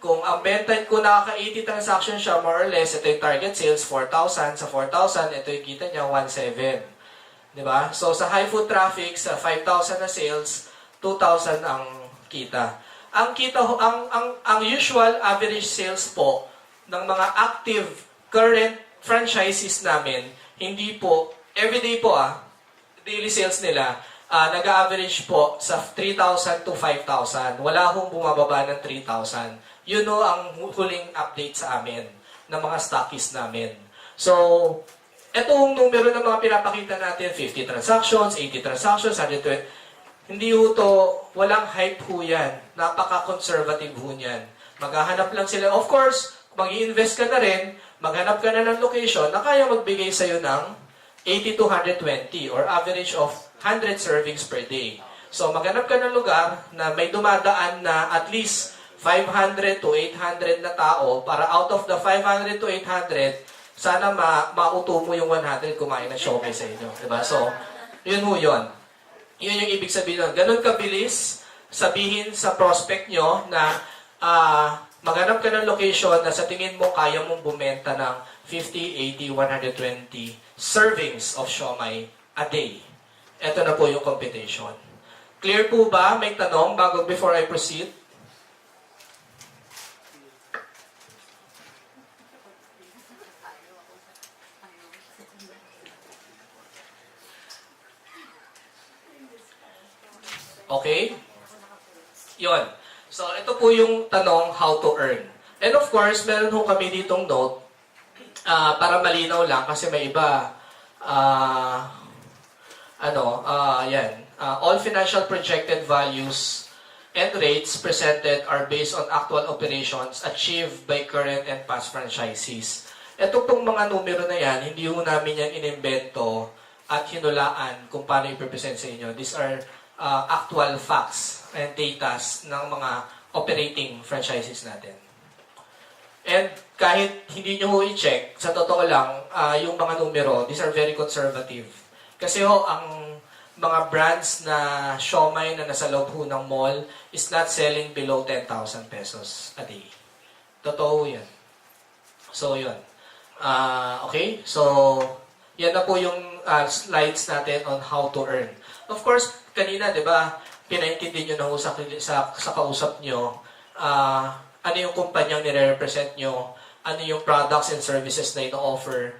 Kung ang benta, kung nakaka-80 transaction siya, more or less, ito yung target sales, 4,000. Sa 4,000, ito yung kita niya, 1.7. Diba? So, sa high foot traffic, sa 5,000 na sales, 2,000 ang kita. Ang kita ang usual average sales po ng mga active current franchises namin, hindi po, everyday po daily sales nila, nag-average po sa 3,000 to 5,000. Wala hong bumababa ng 3,000. Yun o ang huling update sa amin ng mga stockists namin. So, etong numero ng mga pinapakita natin, 50 transactions, 80 transactions, 120, hindi ho to, walang hype ho yan. Napaka-conservative ho yan. Maghahanap lang sila. Of course, kung mag-i-invest ka na rin, maghanap ka na ng location na kaya magbigay sa'yo ng 80 to 120 or average of 100 servings per day. So, maghanap ka ng lugar na may dumadaan na at least 500 to 800 na tao para out of the 500 to 800, sana mauto mo yung 100 kumain na siomai sa inyo. Diba? So, yun ho yun. Yun yung ibig sabihin nun. Ganun kabilis sabihin sa prospect nyo na maghanap ka ng location na sa tingin mo kaya mong bumenta ng 50, 80, 120 servings of siomai a day. Ito na po yung computation. Clear po ba? May tanong before I proceed? Okay? Yun. So, ito po yung tanong, how to earn. And of course, meron ho kami ditong note para malinaw lang kasi may iba, yan. All financial projected values and rates presented are based on actual operations achieved by current and past franchisees. Ito pong mga numero na yan, hindi ho namin yan inimbento at hinulaan kung paano i-present sa inyo. These are actual facts and datas ng mga operating franchises natin. And kahit hindi nyo ho i-check, sa totoo lang, yung mga numero, these are very conservative. Kasi ho, ang mga brands na siomai na nasa loob ho ng mall is not selling below 10,000 pesos a day. Totoo yan. So, yun. Okay? So, yan na po yung slides natin on how to earn. Of course, kanina, di ba, pinaintindi nyo na ho sa kausap nyo, ano yung kumpanyang nire-represent nyo, ano yung products and services na ino-offer,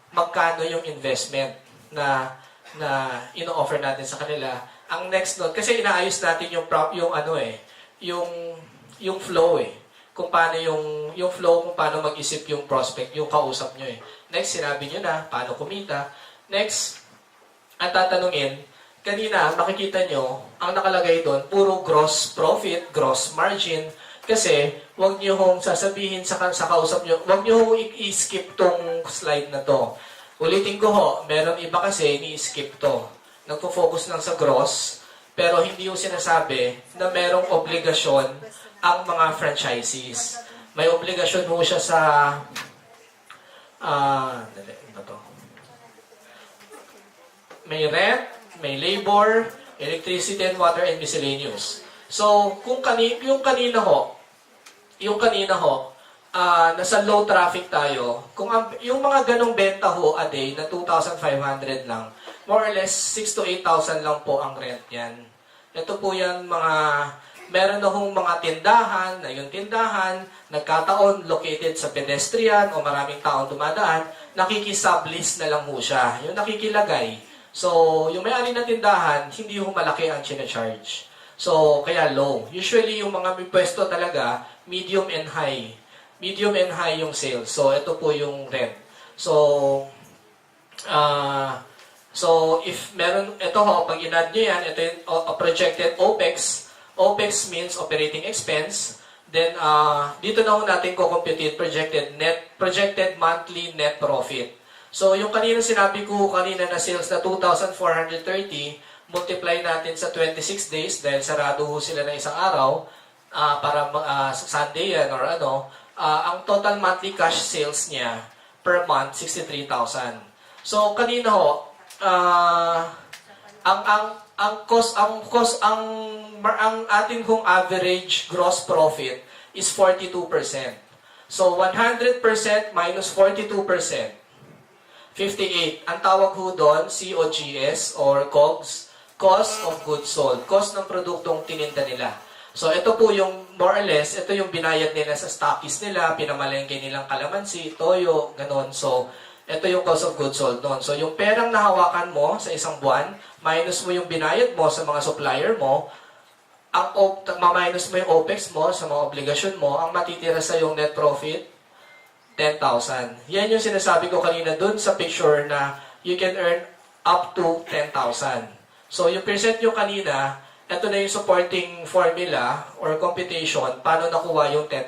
magkano yung investment na ino-offer natin sa kanila. Ang next note, kasi inaayos natin yung flow kung paano yung flow, kung paano mag-isip yung prospect, yung kausap nyo Next, sinabi nyo na, paano kumita. Next, ang tatanungin, kanina, makikita nyo, ang nakalagay doon, puro gross profit, gross margin, kasi wag nyo hong sasabihin sa kausap nyo, wag nyo hong i-skip tong slide na to. Ulitin ko ho, meron iba kasi ni-skip to. Nagpo-focus lang sa gross, pero hindi yung sinasabi na merong obligasyon ang mga franchisees. May obligasyon ho siya sa may rent, may labor, electricity and water and miscellaneous. So, kung yung kanina ho, nasa low traffic tayo, kung yung mga ganong benta ho a day na 2,500 lang, more or less 6 to 8,000 lang po ang rent yan. Ito po yan mga meron na hong mga tindahan, na yung tindahan, nagkataon located sa pedestrian o maraming taong dumadaan, nakikisublease na lang ho siya. Yung nakikilagay. So, yung may-ari ng tindahan, hindi ho malaki ang charge. So, kaya low. Usually, yung mga may pwesto talaga, medium and high. Medium and high yung sales. So, ito po yung rent. So, if meron, ito ho, pag inad nyo yan, ito yung projected OPEX. OPEX means operating expense. Then, dito na ho natin kukumputin projected monthly net profit. So, yung kanina sinabi ko kanina na sales na 2,430, multiply natin sa 26 days dahil sarado ho sila na isang araw para Sunday yan or ano, ang total monthly cash sales niya per month, 63,000. So, kanina ho, ang ating hong average gross profit is 42%. So 100% minus 42%, 58. Ang tawag ho doon, COGS or COGS, cost of goods sold, cost ng produktong tininda nila. So ito po yung more or less, ito yung binayad nila sa stockist nila, pinamalengke nilang kalamansi, toyo, ganon. So ito yung cost of goods sold doon. So, yung perang nahawakan mo sa isang buwan, minus mo yung binayad mo sa mga supplier mo, minus mo yung OPEX mo sa mga obligasyon mo, ang matitira sa yung net profit, 10,000. Yan yung sinasabi ko kanina dun sa picture na you can earn up to 10,000. So, yung percent nyo kanina, ito na yung supporting formula or computation, paano nakuha yung 10,000.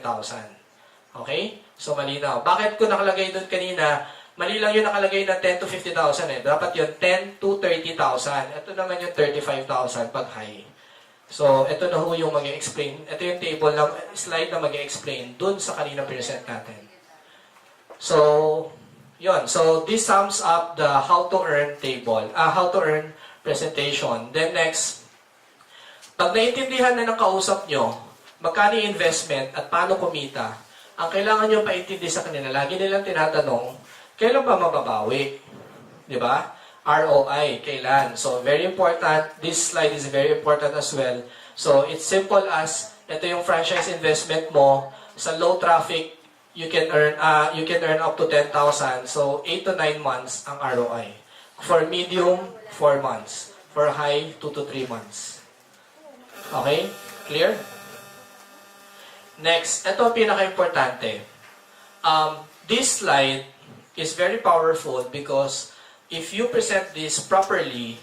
Okay? So, malinaw. Bakit ko nakalagay dun kanina, mali lang yung nakalagay na 10 to 50,000 eh. Dapat yun 10 to 30,000. Ito naman yung 35,000 pag high. So, ito na ho yung mag-explain. Ito yung table na, slide na mag-explain dun sa kanina percent natin. So, yun. So, this sums up the how to earn table, how to earn presentation. Then next, pag naintindihan na ng kausap nyo, magkano investment at paano kumita, ang kailangan nyo paintindi sa kanila, lagi nilang tinatanong, kailan ba mababawi? Di ba? ROI, kailan? So, very important. This slide is very important as well. So, it's simple as, ito yung franchise investment mo. Sa low traffic, you can earn up to 10,000. So, 8 to 9 months ang ROI. For medium, 4 months. For high, 2 to 3 months. Okay? Clear? Next, ito ang pinaka-importante. This slide is very powerful because if you present this properly,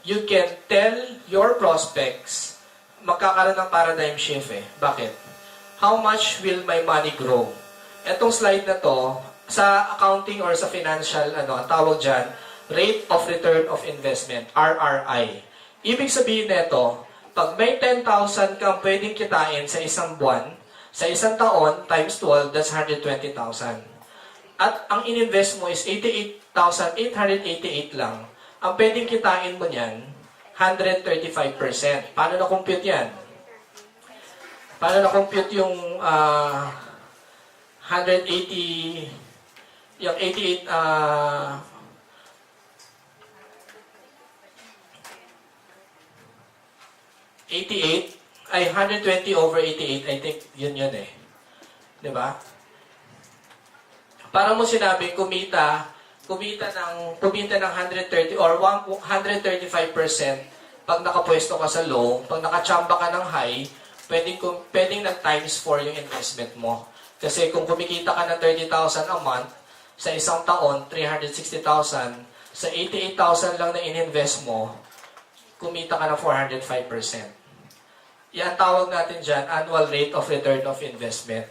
you can tell your prospects, magkakaroon ng paradigm shift eh. Bakit? How much will my money grow? Etong slide na to, sa accounting or sa financial, ang tawag dyan, rate of return of investment, RRI. Ibig sabihin nito, pag may 10,000 kang pwedeng kitain sa isang buwan, sa isang taon, times 12, that's 120,000. At ang ininvest mo is 88,888 lang. Ang pwedeng kitain mo niyan, 135%. Paano na-compute yan? Paano na-compute yung 180, yung 88, 88, ay 120 over 88, I think yun eh. Diba? Para mo sinabi, kumita ng 130 or 135% pag nakapwesto ka sa low, pag nakachamba ka ng high, pwedeng nag-times 4 yung investment mo. Kasi kung kumikita ka ng 30,000 a month, sa isang taon, 360,000, sa 88,000 lang na ininvest mo, kumita ka ng 405%. Yan tawag natin dyan, annual rate of return of investment.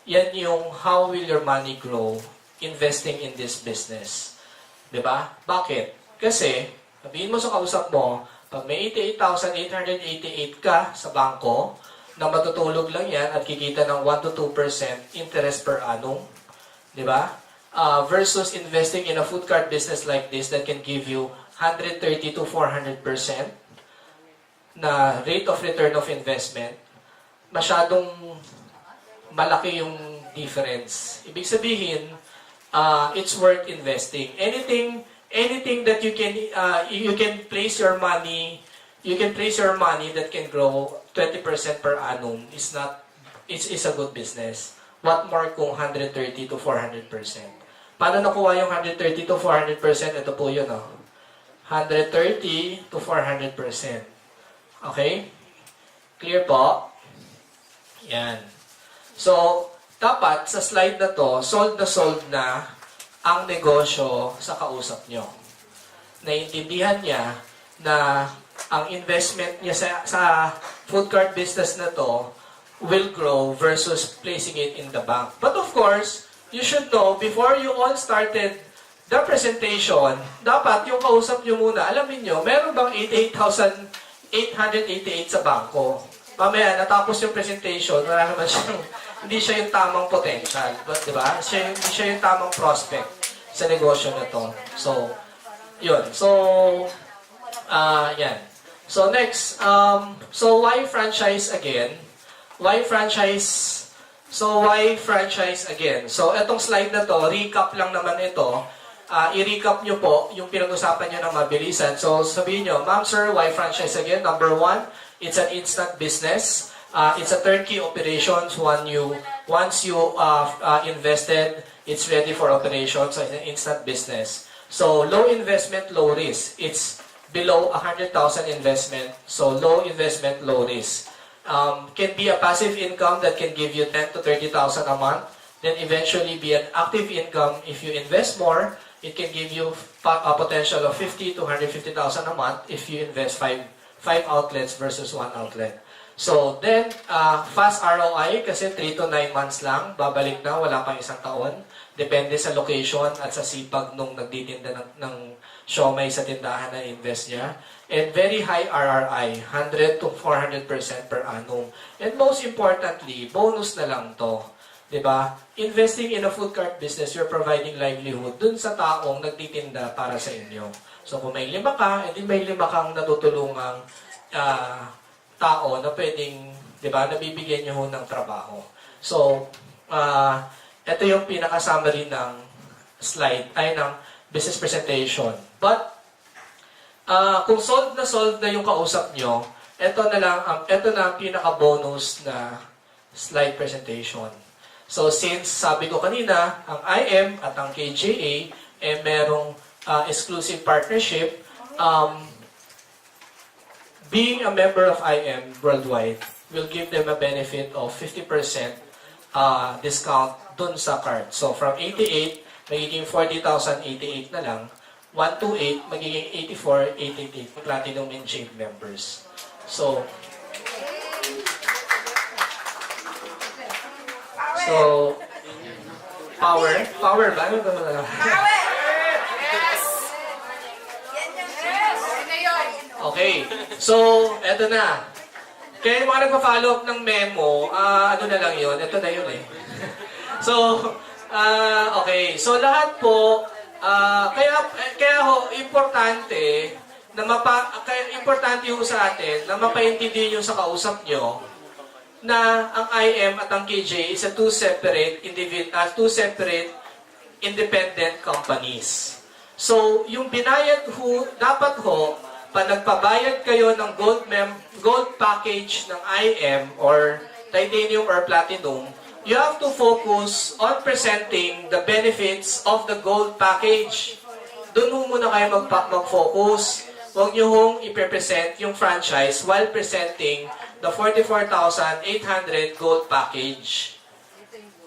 Yan yung how will your money grow investing in this business. Diba? Bakit? Kasi, sabihin mo sa kausap mo, pag may 88,888 ka sa bangko, na matutulog lang yan at kikita ng 1 to 2% interest per annum, diba? Versus investing in a food cart business like this that can give you 130 to 400% na rate of return of investment, masyadong malaki yung difference. Ibig sabihin, it's worth investing. Anything that you can place your money you can place your money that can grow 20% per annum is a good business. What more kung 130 to 400%? Paano nakuha yung 130 to 400%? Ito po yun, 130 to 400%. Okay? Clear po? Yan. So, dapat sa slide na to, sold na ang negosyo sa kausap nyo. Naiintindihan niya na ang investment niya sa food cart business na to will grow versus placing it in the bank. But of course, you should know, before you all started the presentation, dapat yung kausap nyo muna, alamin nyo, meron bang 88,888 sa bangko? Mamaya, natapos yung presentation, wala naman siyang, hindi siya yung tamang potential. Diba? Hindi siya yung tamang prospect sa negosyo na to. So, yun. So, yan. So, next. So, why franchise again? Why franchise? So, why franchise again? So, etong slide na to, recap lang naman ito. I-recap nyo po yung pinag-usapan nyo ng mabilisan. So, sabihin nyo, Ma'am, Sir, why franchise again? Number one, it's an instant business. It's a turnkey operations. Once you invested, it's ready for operations. So, it's an instant business. So, low investment, low risk. It's below 100,000 investment. So, low investment, low risk. Can be a passive income that can give you 10 to 30,000 a month. Then eventually be an active income. If you invest more, it can give you a potential of 50 to 150,000 a month if you invest five outlets versus one outlet. So, then, fast ROI kasi 3 to 9 months lang. Babalik na, wala pang isang taon. Depende sa location at sa sipag nung nagtitinda ng siomay sa tindahan na invest niya. And very high RRI, 100 to 400% per annum. And most importantly, bonus na lang to. Diba? Investing in a food cart business, you're providing livelihood dun sa taong nagtitinda para sa inyo. So kung may 5 ka, edi may 5 kang natutulungang tao na pwedeng, diba, nabibigyan nyo ng trabaho. So, ito yung pinaka-summary ng slide, ng business presentation. But, kung solved na yung kausap nyo, ito na ang pinaka-bonus na slide presentation. So, since sabi ko kanina, ang IM at ang KJA, merong exclusive partnership, being a member of IM worldwide will give them a benefit of 50% discount dun sa card. So, from 88, magiging 40,088 na lang. 128, magiging 84,888 Platinum and Jade members. So, power ba? Ano ba? Yes! Okay. So, eto na. Kaya yung mga nagpa-follow up ng memo, ano na lang yun? Ito na yun eh. So, okay. So, lahat po, kaya ho, importante ho sa atin na mapaintindi nyo sa kausap nyo na ang IM at ang KJ is a two separate independent companies. So, yung binayad ho, dapat ho, pag nagpabayad kayo ng gold package ng IM or titanium or platinum, you have to focus on presenting the benefits of the gold package. Doon ho muna kayo mag-focus. Huwag nyo hong i-present yung franchise while presenting the 44,800 gold package.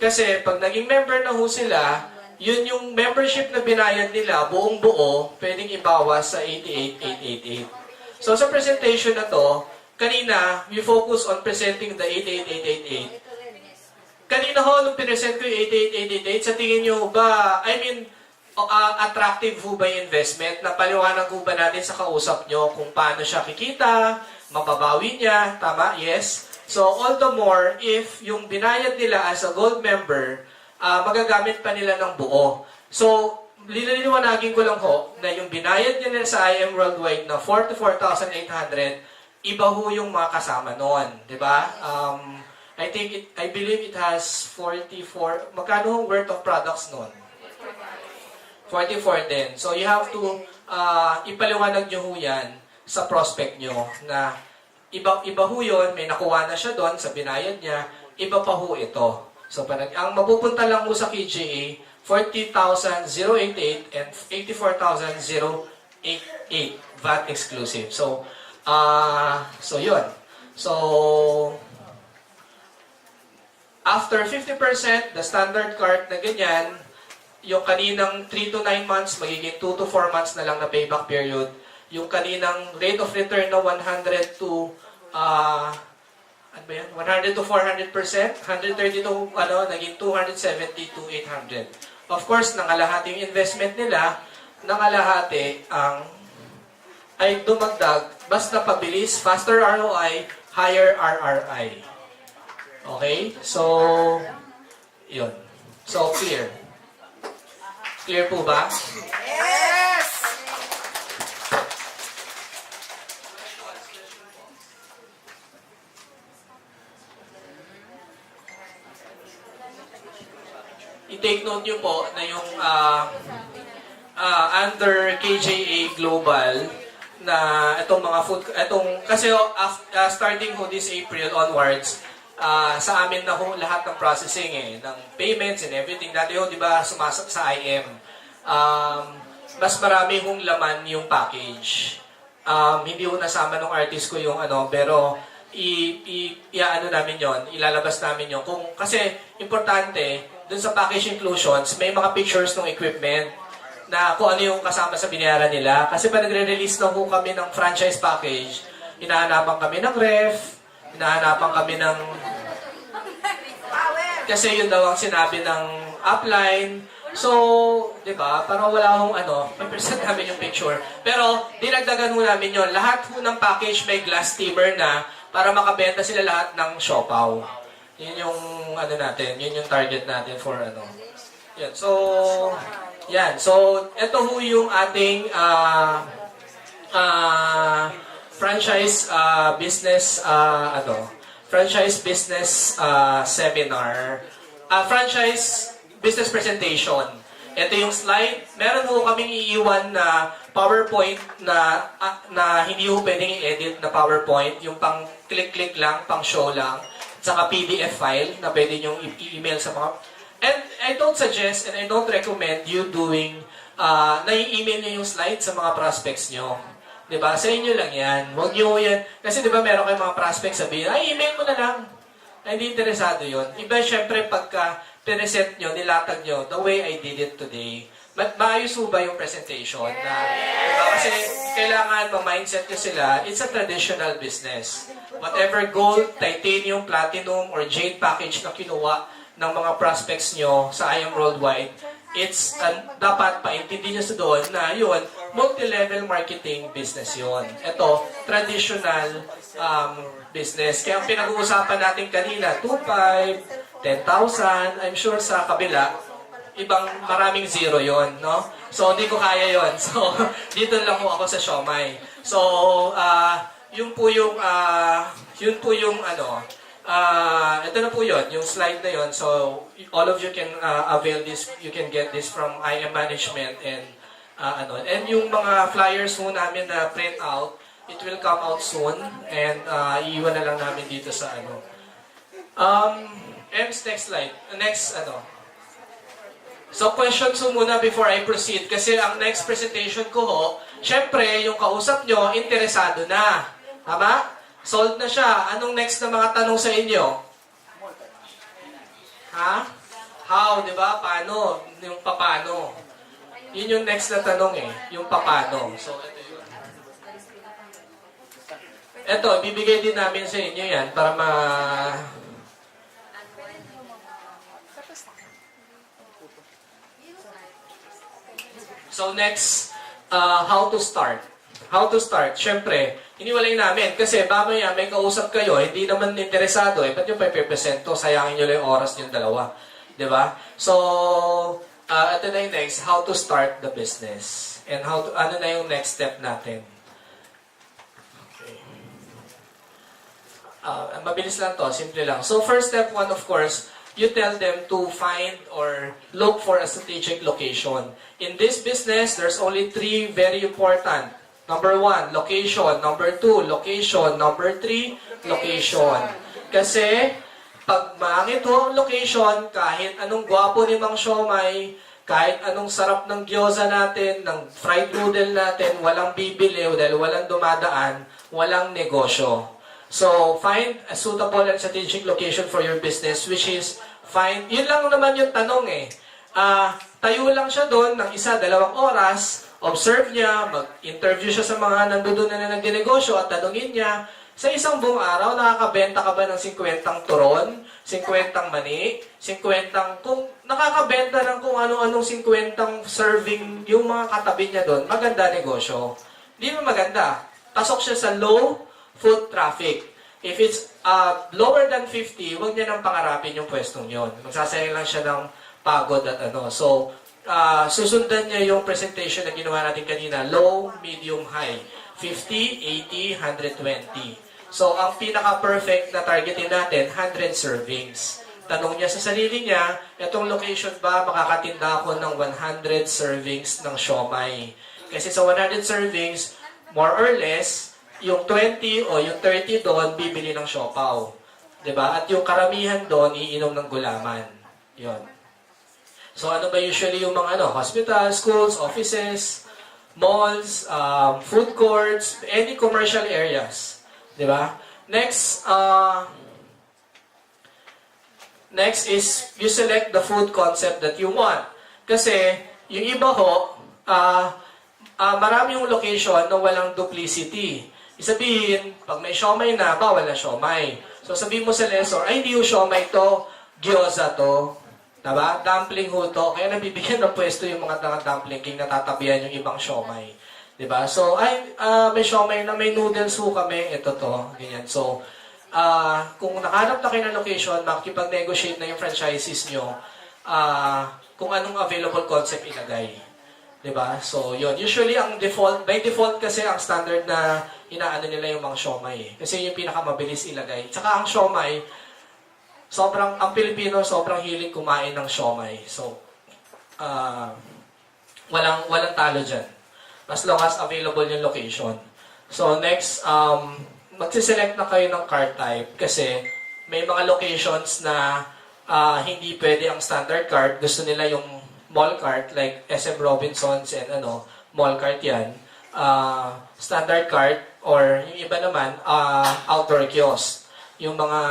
Kasi pag naging member na ho sila, yun yung membership na binayad nila, buong buo, pwedeng ibawas sa 88,888. So sa presentation na to, kanina, we focus on presenting the 88,888. Kanina ho, nung pinesent ko yung 88,888, sa tingin nyo ba, attractive ho ba yung investment? Napaliwanag ho ba natin sa kausap nyo kung paano siya kikita, mababawi niya, tama? Yes. So all the more, if yung binayad nila as a gold member, magagamit pa nila ng buo. So, liliwanagin ko lang ho na yung binayad nila sa IM Worldwide na 44,800, iba ho yung mga kasama noon. Diba? I believe it has 44, magkano worth of products noon? 44 din. So, you have to ipaliwanag nyo ho yan sa prospect nyo na iba ho yun, may nakuha na siya doon sa binayad niya, iba pa ho ito. So, ang mapupunta lang ho sa KJA, 40,088 and 84,088 VAT exclusive. So, yun. So, after 50%, the standard cart na ganyan, yung kaninang 3 to 9 months, magiging 2 to 4 months na lang na payback period. Yung kaninang rate of return na 100 to 100 to 400%, 130 to naging 270 to 800. Of course, nangalahati yung investment nila, nangalahati ay dumagdag, basta pabilis, faster ROI, higher RRI. Okay? So, yun. So, clear. Clear po ba? Yes! I-take note nyo po na yung under KJA Global na kasi starting ho this April onwards, sa amin na ho lahat ng processing ng payments and everything. Dati ho, di ba, sumasok sa IM. Mas marami hong laman yung package. Hindi ho nasama ng artist ko yung pero namin yon, ilalabas namin yon. Kasi importante, dun sa package inclusions, may mga pictures ng equipment na kung ano yung kasama sa binayaran nila. Kasi pa nagre-release na ho kami ng franchise package, hinahanapan kami ng ref, hinahanapan kami ng kasi yun daw ang sinabi ng upline. So, di ba, parang wala akong may present namin yung picture. Pero, dinagdagan ho namin yun. Lahat ho ng package may glass steamer na para makabenta sila lahat ng siopaw. Yun yung natin, yun yung target natin for Yan. So, yan. So, ito ho yung ating franchise business franchise business seminar, franchise business presentation. Ito yung slide. Meron ho kaming iiwan na PowerPoint na hindi ho pwedeng i-edit na PowerPoint, yung pang click-click lang, pang show lang, saka PDF file na pwede nyo i-email sa mga. And I don't suggest and I don't recommend you doing na i-email nyo yung slide sa mga prospects nyo. Diba? Sa inyo lang yan. Huwag nyo yan. Kasi diba meron kayong mga prospects sabihin, ay, email mo na lang. Ay, hindi interesado yun. Iba, syempre, pagka present nyo, nilatag nyo, the way I did it today. Maayos ho ba yung presentation? Diba? Kasi kailangan ma-mindset nyo sila, it's a traditional business. Whatever gold, titanium, platinum, or jade package na kinuha ng mga prospects nyo sa IM Worldwide, it's dapat paintindi nyo sa doon na yun, multi-level marketing business yun. Ito, traditional business. Kaya ang pinag-uusapan natin kanina, 2,500, 10,000, I'm sure sa kabila, ibang maraming zero yon, no? So, hindi ko kaya yon. So, dito lang po ako sa siomai. So, yun po yung ito na po yun, yung slide na yun. So, all of you can avail this, you can get this from IM Management and and yung mga flyers mo namin na print out, it will come out soon and iiwan na lang namin dito sa next slide. Next So, questions mo muna before I proceed kasi ang next presentation ko ho, syempre, yung kausap nyo, interesado na. Tama? Solved na siya. Anong next na mga tanong sa inyo? Ha? How, di ba? Paano? Yung papano. Yun yung next na tanong yung papano. So, ito yun. Ito, bibigay din namin sa inyo yan para So, next, how to start. How to start? Siyempre, iniwalay namin. Kasi mamaya may kausap kayo, hindi naman interesado. Ba't yung 5%? Sayangin nyo lang yung oras yung dalawa. Diba? So, ito na yung next. How to start the business. And ano na yung next step natin. Okay. Mabilis lang to. Simple lang. So, first step one, of course, you tell them to find or look for a strategic location. In this business, there's only 3 very important. Number 1, location. Number 2, location. Number 3, location. Kasi, pag mangit ho ang location, kahit anong gwapo ni Mang Siomay, kahit anong sarap ng gyoza natin, ng fried noodle natin, walang bibili dahil walang dumadaan, walang negosyo. So, find a suitable and strategic location for your business, which is, yun lang naman yung tanong eh. Tayo lang siya doon ng 1-2 oras, observe niya, mag-interview siya sa mga nandoon na nagdinegosyo at tanungin niya, sa isang buong araw, nakakabenta ka ba ng 50 turon, 50 mani, 50, kung nakakabenta ng kung ano-anong 50 serving yung mga katabi niya doon, maganda negosyo. Di ba maganda? Pasok siya sa low foot traffic. If it's lower than 50, huwag niya nang pangarapin yung pwestong yon. Magsasayang lang siya ng pagod at ano. So, susundan niya yung presentation na ginawa natin kanina, low, medium, high. 50, 80, 120. So, ang pinaka-perfect na targetin natin, 100 servings. Tanong niya sa sarili niya, itong location ba makakatinda ako ng 100 servings ng siomai? Kasi sa 100 servings, more or less, yung 20 o yung 30 doon, bibili ng siopaw. 'Di ba? At yung karamihan doon, iinom ng gulaman. Yon. So, ano ba usually yung mga hospitals, schools, offices, malls, food courts, any commercial areas. Di ba? Next is you select the food concept that you want. Kasi, yung iba ho, marami yung location na walang duplicity. Isabihin, pag may siomai na, bawal na siomai. So, sabihin mo sa lessor, ay, hindi yung siomai to, gyoza to. Diba? Dumpling ho to. Kaya nabibigyan ng pwesto yung mga dumpling king natatabihan yung ibang siomai. Diba? So, may siomai na may noodles ho kami. Ito to. Ganyan. So, kung nakahanap na kayo ng location, makikipag-negotiate na yung franchises nyo kung anong available concept ilagay. Diba? So, yun. Usually, by default kasi ang standard na inaano nila yung mga siomai. Kasi yung pinakamabilis ilagay. Tsaka ang siomai, ang Pilipino, sobrang hilig kumain ng siomai. So, walang talo dyan. As long as available yung location. So, next, magsiselect na kayo ng cart type kasi may mga locations na hindi pwede ang standard cart. Gusto nila yung mall cart, like SM Robinsons and mall cart yan. Standard cart, or yung iba naman, outdoor kiosk. Yung mga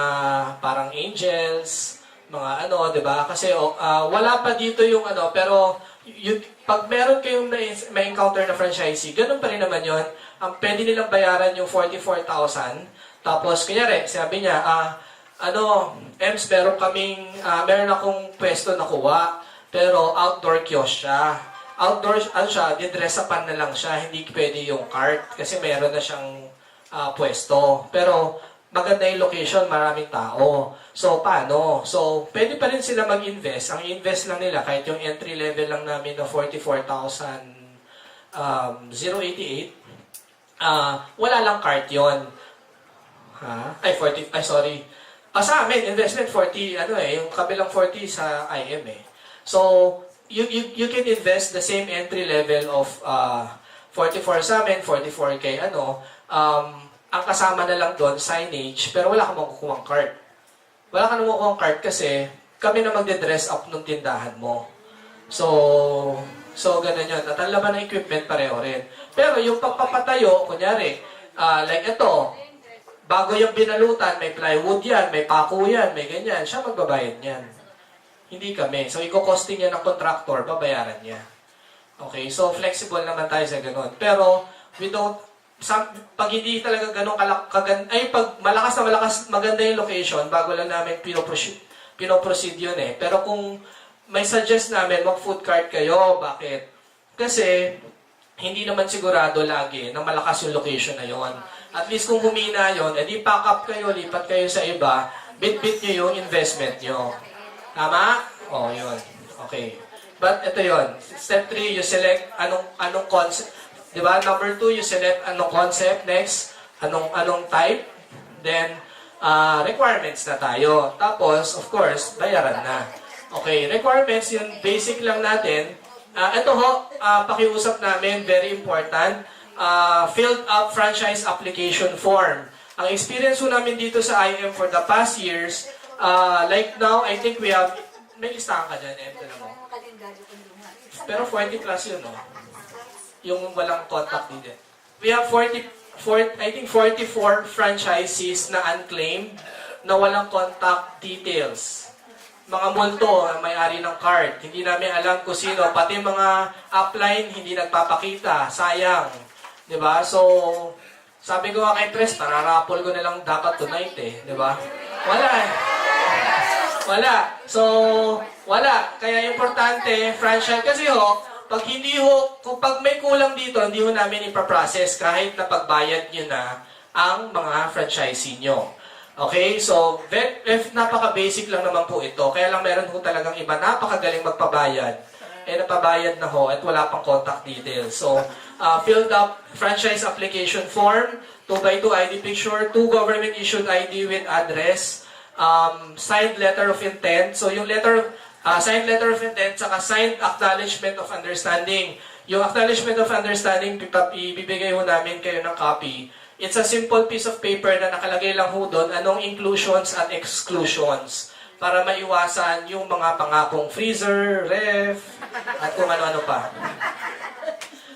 parang angels, mga diba? Kasi wala pa dito yung pero pag meron kayong may-encounter na franchisee, ganun pa rin naman yun. Ang pwede nilang bayaran yung 44,000. Tapos, kunyari, sabi niya, Ems, meron akong pwesto na kuha, pero outdoor kiosk siya. Outdoor, didressapan na lang siya, hindi pwede yung cart, kasi meron na siyang pwesto. Pero, maganda yung location, maraming tao. So, paano? So, pwede pa rin sila mag-invest. Ang invest lang nila, kahit yung entry level lang namin na 44,088, wala lang cart yun. Sorry. Sa amin, investment 40, yung kabilang 40 sa IM eh. So, you can invest the same entry level of 44 sa amin, 44 kay ang kasama na lang doon, signage, pero wala kang makukuha cart. Wala kang makukuha cart kasi kami na magde-dress up ng tindahan mo. So ganun yun. At ang laman ng equipment, pareho rin. Pero yung pagpapatayo, kunyari, like ito, bago yung binalutan, may plywood yan, may pako yan, may ganyan, siya magbabayad yan. Hindi kami. So, i-costing yan ng contractor, babayaran niya. Okay, so flexible naman tayo sa ganun. Pero, pag hindi talaga ganun pag malakas na maganda yung location, bago lang namin pinoproceed yun eh. Pero kung may suggest namin, mag-food cart kayo. Bakit? Kasi, hindi naman sigurado lagi na malakas yung location na yon. At least kung humina yon, edi pack up kayo, lipat kayo sa iba, bit-bit nyo yung investment nyo. Tama? Yun. Okay. But ito yon. Step 3, you select anong concept. Diba? Number 2, you select anong concept. Next, anong type. Then, requirements na tayo. Tapos, of course, bayaran na. Okay, requirements, yun basic lang natin. Ito ho, pakiusap namin, very important. filled up franchise application form. Ang experience ho namin dito sa IM for the past years, like now, I think we have, may listahan ka dyan, ito na mo. Pero 40 plus yun, no? Yung walang contact dito. We have 44 franchisees na unclaimed, na walang contact details. Mga multo, may-ari ng card. Hindi namin alam kung sino. Pati mga upline, hindi nagpapakita. Sayang. Diba? So, sabi ko nga kay Pres, tararapol ko na lang dapat tonight eh. Diba? Wala eh. Wala. So, wala. Kaya importante, franchise. Kasi pag hindi pag may kulang dito, hindi namin ipaprocess kahit na pagbayad nyo na ang mga franchisee nyo. Okay? So, if napaka-basic lang naman po ito, kaya lang meron talagang iba napakagaling magpabayad, napabayad na at wala pang contact details. So, filled up franchise application form, 2x2 ID picture, 2 government-issued ID with address, signed letter of intent. So, yung signed letter of intent, saka signed acknowledgement of understanding. Yung acknowledgement of understanding, ibibigay namin kayo ng copy. It's a simple piece of paper na nakalagay lang doon anong inclusions at exclusions para maiwasan yung mga pangakong freezer, ref, at kung ano-ano pa.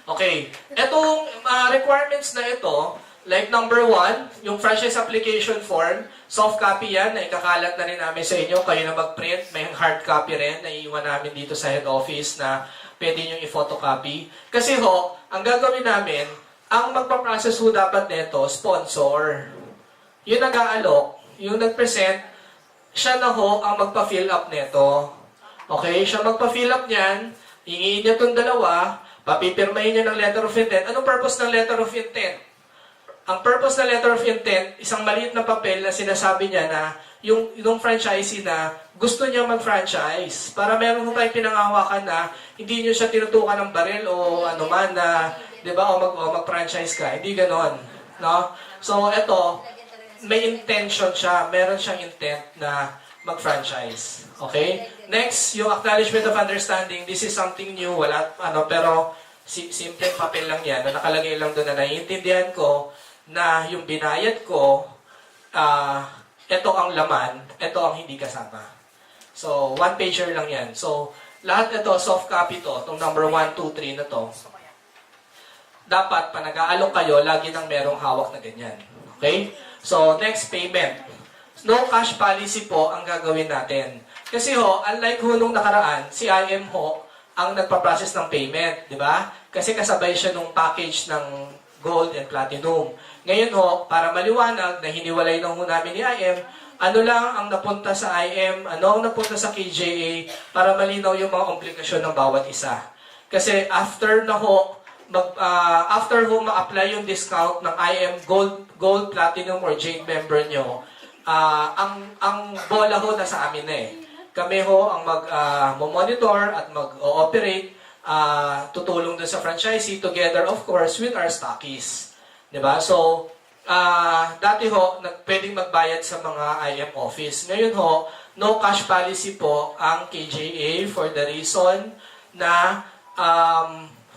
Okay. Etong requirements na ito, like number 1, yung franchise application form, soft copy yan, na ikakalat na rin namin sa inyo. Kayo na mag-print, may hard copy rin, na iiwan namin dito sa head office na pwede nyo i-photocopy. Kasi ang gagawin namin, ang magpaprocess dapat nito, sponsor. Yung nag-aalok, yung nag-present, siya na ang magpa-fill up nito. Okay? Siya magpa-fill up niyan, hingiin niya itong dalawa, papipirmahin niya ng letter of intent. Anong purpose ng letter of intent? Ang purpose ng letter of intent, isang maliit na papel na sinasabi niya na yung franchisee na gusto niya mag-franchise para meron tayong pinangahawakan na hindi niyo siya tinutukan ng baril o ano man na, di ba, o mag-franchise ka. Hindi ganon. No? So, ito, may intention siya. Meron siyang intent na mag-franchise. Okay? Next, yung acknowledgement of understanding. This is something new. Wala, pero simple papel lang yan. Na nakalagay lang doon na naiintindihan ko na yung binayad ko, ito ang laman, ito ang hindi kasama. So, 1-pager lang yan. So, lahat ito, soft copy to. Itong number 1, 2, 3 na to. Dapat, pa nag-aalok kayo, lagi nang merong hawak na ganyan. Okay? So, next, payment. No cash policy po ang gagawin natin. Kasi unlike nung nakaraan, si IM ang nagpa-process ng payment. Di ba? Kasi kasabay siya nung package ng gold and platinum. Ngayon para maliwanag na hiniwalay na namin ni IM, ano lang ang napunta sa IM, ano ang napunta sa KJA, para malinaw yung mga komplikasyon ng bawat isa. Kasi after ma-apply yung discount ng IM gold, platinum, or jade member nyo, ang bola nasa amin na eh. Kami ang mag-monitor at mag-ooperate, tutulong dun sa franchisee together, of course, with our stockies. Diba? So, dati pwedeng magbayad sa mga IM office. Ngayon no cash policy po ang KJA for the reason na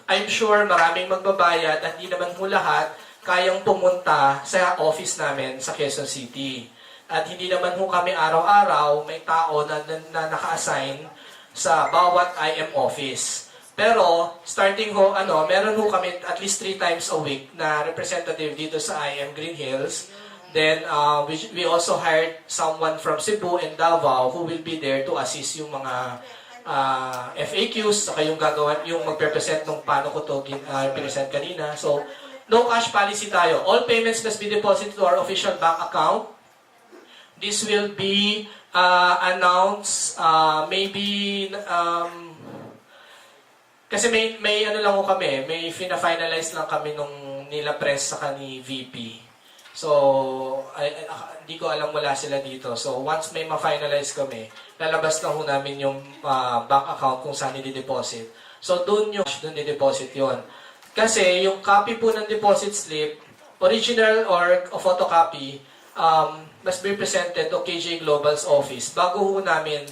I'm sure maraming magbabayad at hindi naman lahat kayang pumunta sa office namin sa Quezon City. At hindi naman kami araw-araw may tao na naka-assign sa bawat IM office. Pero, starting meron kami at least 3 times a week na representative dito sa IM Green Hills. Then, we also hired someone from Cebu and Davao who will be there to assist yung mga FAQs, saka yung magpe-present nung paano ko to present kanina. So, no cash policy tayo. All payments must be deposited to our official bank account. This will be announced maybe kasi may lang kami, may fina-finalize lang kami nung nila press sa ni VP. So, hindi ko alam wala sila dito. So, once may ma-finalize kami, lalabas na namin yung bank account kung saan i-deposit. So, doon i-deposit yon. Kasi, yung copy po ng deposit slip, original or photocopy, must be presented to KJA Global's office bago namin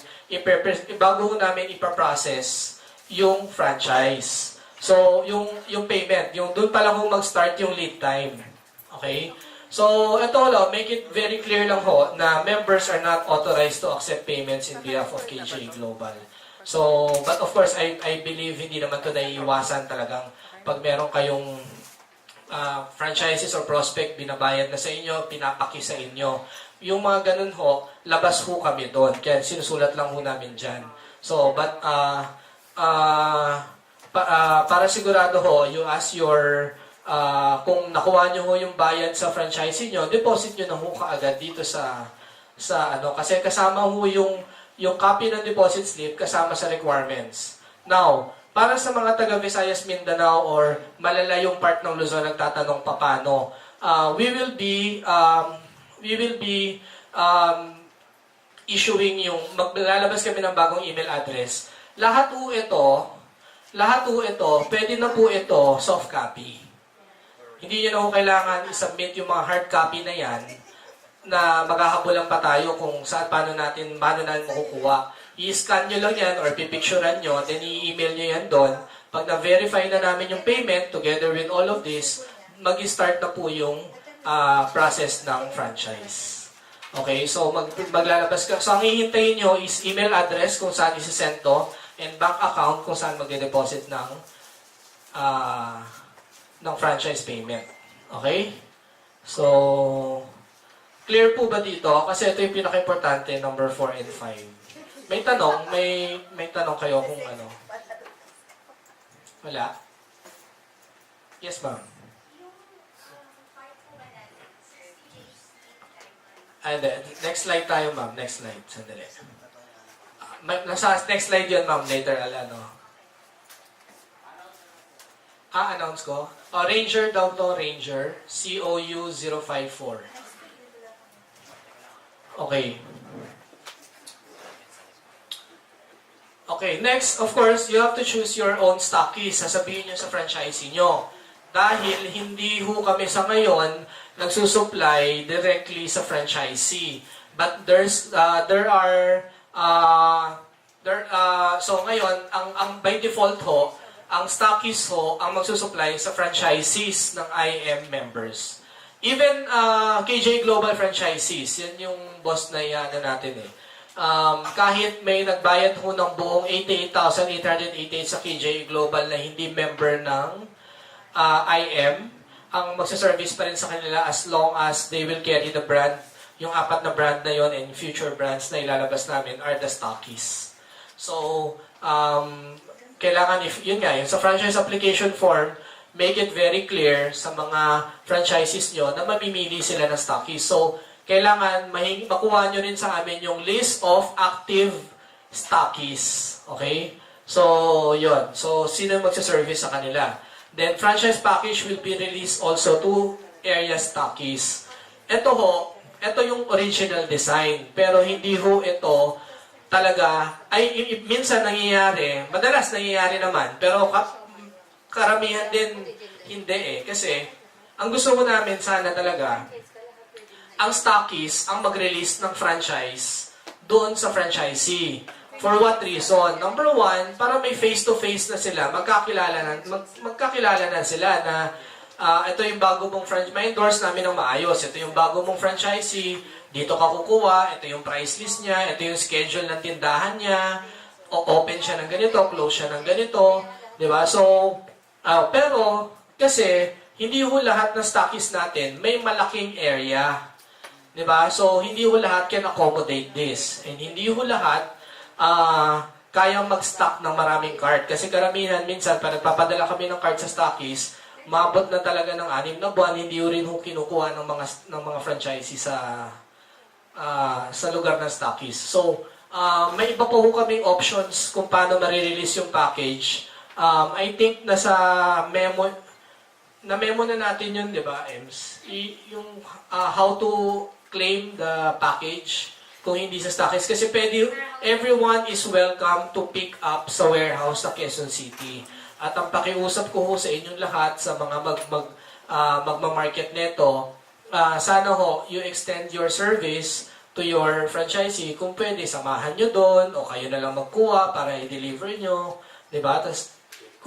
ipaprocess yung franchise. So, yung payment, yung doon pa lang ho mag-start yung lead time. Okay? So, ito ho, make it very clear lang ho na members are not authorized to accept payments in behalf of KJA Global. So, but of course, I believe hindi naman ito naiiwasan talagang pag meron kayong franchises or prospect, binabayad na sa inyo, pinapaki sa inyo. Yung mga ganun ho, labas ho kami doon. Kaya sinusulat lang ho namin dyan. So, but, para sigurado ho, you ask your, kung nakuha nyo ho yung bayad sa franchisee nyo, deposit nyo na ho kaagad dito sa ano, kasi kasama ho yung copy ng deposit slip kasama sa requirements. Now, para sa mga taga Visayas, Mindanao, or malalayong part ng Luzon nagtatanong paano, we will be issuing maglalabas kami ng bagong email address. Lahat po ito, pwede na po ito soft copy. Hindi nyo na po kailangan i-submit yung mga hard copy na yan na maghahabulan pa tayo kung paano natin makukuha. I-scan nyo lang yan or pipicturean nyo, then i-email nyo yan doon. Pag na-verify na namin yung payment, together with all of this, mag-start na po yung process ng franchise. Okay, so maglalabas ka. So ang hihintayin nyo is email address kung saan isi-send to, and bank account kung saan mag-deposit ng franchise payment. Okay? So, clear po ba dito? Kasi ito yung pinaka-importante, number 4 and 5. May tanong? May tanong kayo kung ano? Wala? Yes, ma'am. Next slide tayo, ma'am. Next slide. Sandali. Next slide yun, ma'am. Later, announce ko. Ranger daw to, Ranger. COU 054. Okay. Okay, next, of course, you have to choose your own stockies. Sasabihin nyo sa franchisee nyo. Dahil hindi ho kami sa ngayon nagsusupply directly sa franchisee. But so ngayon, ang by default ho, ang stockies ho, ang magsusupply sa franchisees ng IM members. Even KJA Global franchisees, yan yung boss na iyanan natin eh. Kahit may nagbayad ho ng buong 88,888 sa KJA Global na hindi member ng IM, ang magsaservice pa rin sa kanila as long as they will carry the brand, yung 4 na brand na yon and future brands na ilalabas namin are the stockies. So, kailangan, yun sa franchise application form, make it very clear sa mga franchises nyo na mamimili sila ng stockies. So, kailangan makuha nyo rin sa amin yung list of active stockies. Okay? So, yun. So, sino magsaservice sa kanila? Then, franchise package will be released also to area stockies. Ito yung original design. Pero hindi ho ito talaga, minsan nangyayari, madalas nangyayari naman, pero karamihan din hindi eh. Kasi, ang gusto mo namin sana talaga, ang stockies ang mag-release ng franchise doon sa franchisee. For what reason? Number 1, para may face-to-face na sila, magkakilala na sila na ito yung bago mong franchise, may endorse namin ng maayos, ito yung bago mong franchisee, dito ka kukuha, ito yung price list niya, ito yung schedule ng tindahan niya, open siya ng ganito, close siya ng ganito, di ba? So, pero, kasi, hindi ho lahat ng stockies natin may malaking area. Di ba? So, hindi ho lahat can accommodate this. And hindi ho lahat kayang mag-stock ng maraming cart. Kasi karamihan, minsan, pag nagpapadala kami ng cart sa stockies, mabot na talaga ng 6 na buwan, hindi rin ho kinukuha ng mga franchisee sa lugar ng stockies. So, may iba po ho kaming options kung paano marirelease yung package. I think memo na natin yun, di ba, Ems? Yung how to claim the package kung hindi sa stockies. Kasi everyone is welcome to pick up sa warehouse sa Quezon City. At ang pakiusap ko ho sa inyong lahat, sa mga magmamarket neto, sana ho, you extend your service to your franchisee. Kung pwede, samahan nyo doon, o kayo na lang magkuha para i-deliver nyo. Diba? Tapos,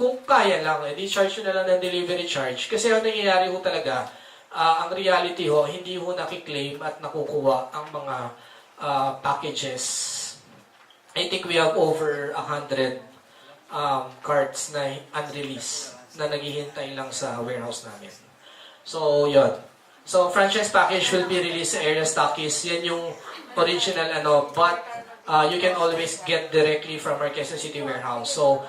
kung kaya lang, di charge nyo na lang ng delivery charge. Kasi ang nangyayari ho talaga, ang reality ho, hindi ho nakiklaim at nakukuha ang mga packages. I think we have over 100 carts na unreleased na naghihintay lang sa warehouse namin. So, yun. So, franchise package will be released sa area stockists. Yan yung original but you can always get directly from our Quezon City warehouse. So,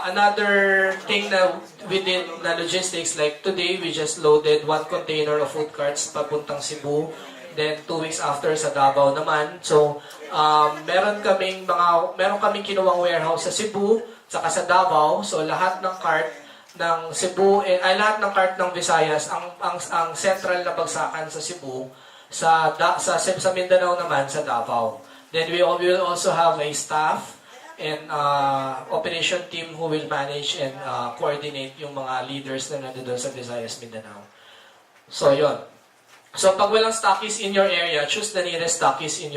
another thing na we did na logistics, like today, we just loaded 1 container of food carts papuntang Cebu. Then, 2 weeks after sa Davao naman. So, meron kaming kinuwang warehouse sa Cebu, saka sa Davao. So, lahat ng cart ng Cebu, lahat ng cart ng Visayas, ang central na bagsakan sa Cebu, sa Mindanao naman, sa Davao. Then, we will also have a staff and operation team who will manage and coordinate yung mga leaders na nandun sa Visayas, Mindanao. So, yun. So, pag walang stockists in your area, choose the nearest stockists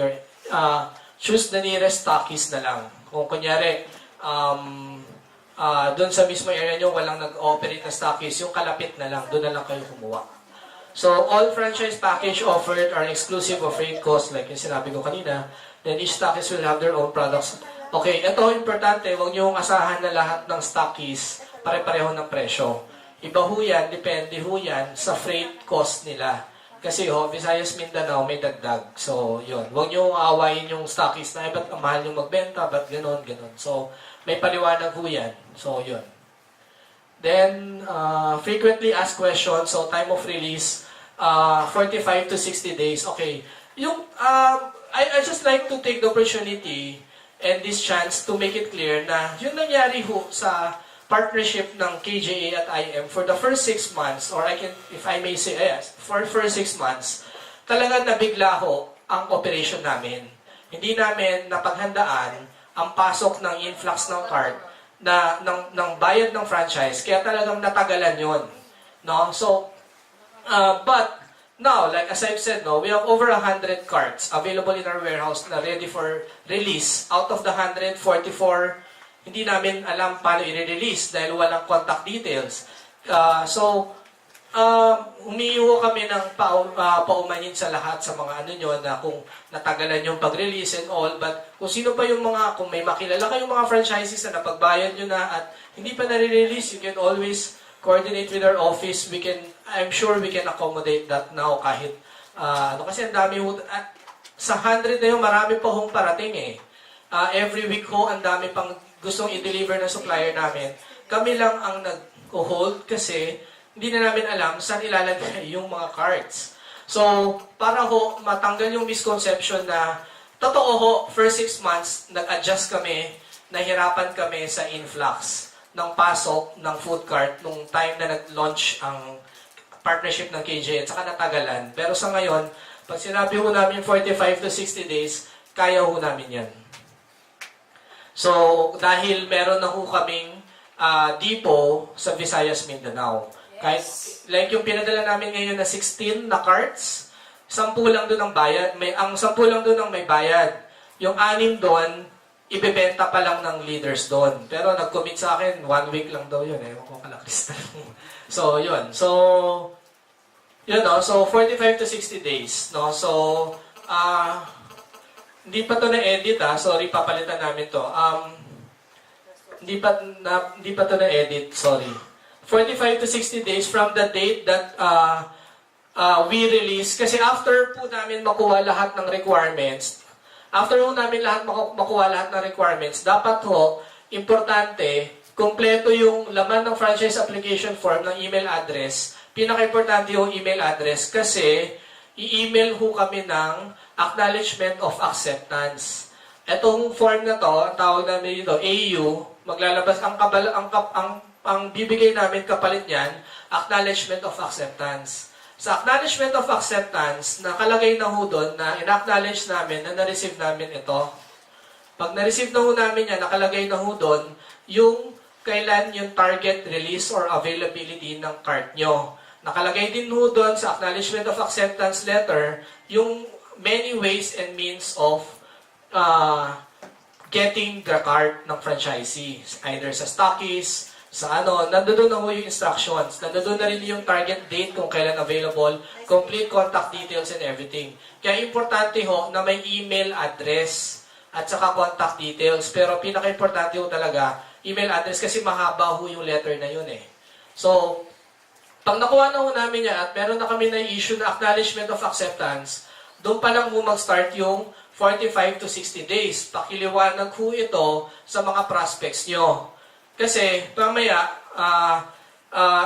na lang. Kung kunyari, doon sa mismo area nyo, walang nag-operate na stockists, yung kalapit na lang, doon na lang kayo kumuha. So, all franchise package offered are exclusive of freight cost, like yung sinabi ko kanina. Then, each stockist will have their own products. Okay, ito importante, huwag nyo asahan na lahat ng stockists pare-pareho ng presyo. Iba ho yan, depende ho yan sa freight cost nila. Kasi Visayas, Mindanao, may dagdag. So, yun. Huwag nyo aawayin yung stockists na, ba't ang mahal yung magbenta, ba't ganon. So, may paliwanag ho yan. So, yun. Then, frequently asked questions. So, time of release, 45 to 60 days. Okay. I just like to take the opportunity and this chance to make it clear na yung nangyari ho sa partnership ng KJA at IM for the first 6 months, or if I may say, yes, for first 6 months, talagang nabigla ho ang operation namin. Hindi namin napaghandaan ang pasok ng influx ng cart ng bayad ng franchise, kaya talagang natagalan yon, no? So, but now, like as I've said, we have over 100 carts available in our warehouse na ready for release. Out of the 144, hindi namin alam paano i-release dahil walang contact details. Humihiwa kami ng paumanhin sa lahat sa mga nyo na kung natagalan yung pag-release and all. But kung sino pa yung kung may makilala kayong mga franchises na napagbayad nyo na at hindi pa nare-release, you can always coordinate with our office. I'm sure we can accommodate that now kahit, kasi ang dami sa 100 na yun, marami pa hong parating eh. Every week ho, ang dami pang gustong i-deliver ng supplier namin. Kami lang ang nag-hold kasi hindi na namin alam saan ilalagay yung mga cards. So, para ho matanggal yung misconception na totoo ho, first 6 months, nag-adjust kami, nahirapan kami sa influx ng pasok ng food cart nung time na nag-launch ang partnership ng KJ at saka natagalan. Pero sa ngayon, pag sinabi ho namin 45 to 60 days, kaya ho namin yan. So, dahil meron na ho kaming depot sa Visayas, Mindanao. Kahit, like yung pinadala namin ngayon na 16 na carts, 10 lang doon ang bayad. Ang 10 lang doon ang may bayad. Yung 6 doon, ibebenta pa lang ng leaders doon. Pero nag-commit sa akin, 1 week lang daw yun. Ewan ko kalakristal. So, yun. So, so 45 to 60 days. No? So, hindi pa to na-edit sorry, papalitan namin to. Hindi pa to na-edit, sorry. 45 to 60 days from the date that we release. Kasi after po namin makuha lahat ng requirements, dapat ho, importante, kompleto yung laman ng franchise application form ng email address. Pinaka-importante yung email address kasi i-email ho kami ng acknowledgement of acceptance. Etong form na to, ang tawag namin dito, AU, maglalabas ang bibigay namin kapalit niyan, acknowledgement of acceptance. Sa acknowledgement of acceptance, nakalagay na ho doon na in-acknowledge namin na na-receive namin ito. Pag na-receive na ho namin yan, nakalagay na ho doon yung kailan yung target release or availability ng cart nyo. Nakalagay din ho doon sa acknowledgement of acceptance letter yung many ways and means of getting the cart ng franchisee. Either sa stockies, sa ano, nandoon na ho yung instructions, nandoon na rin yung target date kung kailan available, complete contact details and everything. Kaya importante ho na may email address at saka contact details. Pero pinaka-importante ho talaga, email address kasi mahaba ho yung letter na yun eh. So, pag nakuha na ho namin yan at meron na kami na-issue na acknowledgement of acceptance, doon pa lang ho mag-start yung 45 to 60 days. Pakiliwanag ho ito sa mga prospects nyo. Kasi, pamaya,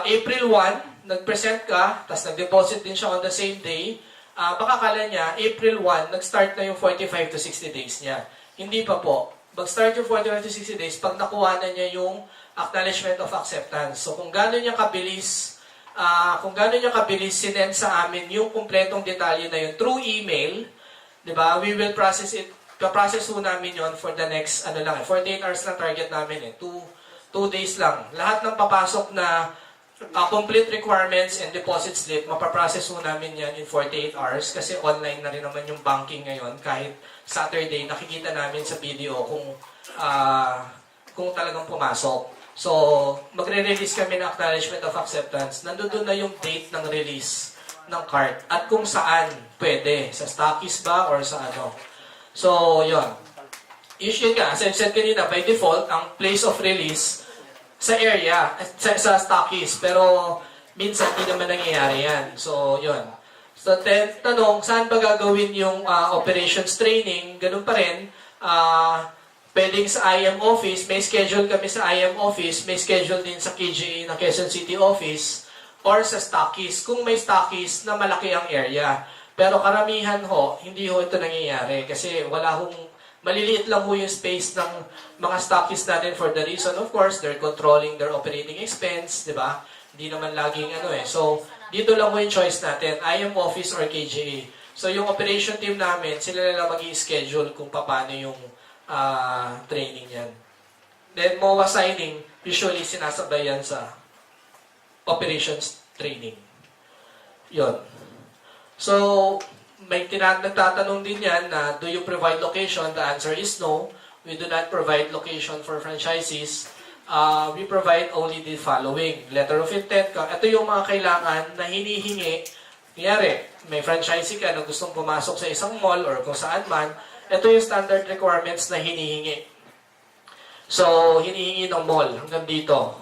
April 1, nag-present ka, tapos nag-deposit din siya on the same day, baka kala niya, April 1, nag-start na yung 45 to 60 days niya. Hindi pa po. Mag-start yung 45 to 60 days pag nakuha na niya yung acknowledgement of acceptance. So, kung gano'n niya kabilis, sinend sa amin yung kumpletong detalye na yun through email, di ba? We will process it. Pa-process ho namin yon for the next, 48 hours lang target namin eh. 2 days lang. Lahat ng papasok na complete requirements and deposit slip, mapaprocess ho namin yan in 48 hours kasi online na rin naman yung banking ngayon. Kahit Saturday, nakikita namin sa video kung talagang pumasok. So, magre-release kami ng acknowledgement of acceptance. Nandoon na yung date ng release ng card at kung saan pwede. Sa stockies ba or sa ano. So, yun. Usually nga, as I've said kanina, by default, ang place of release sa area, sa stockies. Pero, minsan, hindi naman nangyayari yan. So, yun. So, tanong, saan ba gagawin yung operations training? Ganun pa rin. Pwedeng sa IM office, may schedule kami sa IM office, may schedule din sa KJA na Quezon City office, or sa stockies, kung may stockies na malaki ang area. Pero karamihan ho, hindi ho ito nangyayari kasi wala hong, maliliit lang ho yung space ng mga stockies natin for the reason, of course, they're controlling their operating expense, di ba? Hindi naman laging ano eh. So, dito lang ho yung choice natin, IM office or KJA. So, yung operation team namin, sila na lang mag-i-schedule kung paano yung training yan. Then, MOA signing, usually sinasabay yan sa operations training. Yon. So, may nagtatanong din yan na, do you provide location? The answer is no. We do not provide location for franchisees. We provide only the following. Letter of intent. Ito yung mga kailangan na hinihingi. Kunyari, may franchisee ka na gustong pumasok sa isang mall or kung saan man, ito yung standard requirements na hinihingi. So, hinihingi ng mall hanggang dito.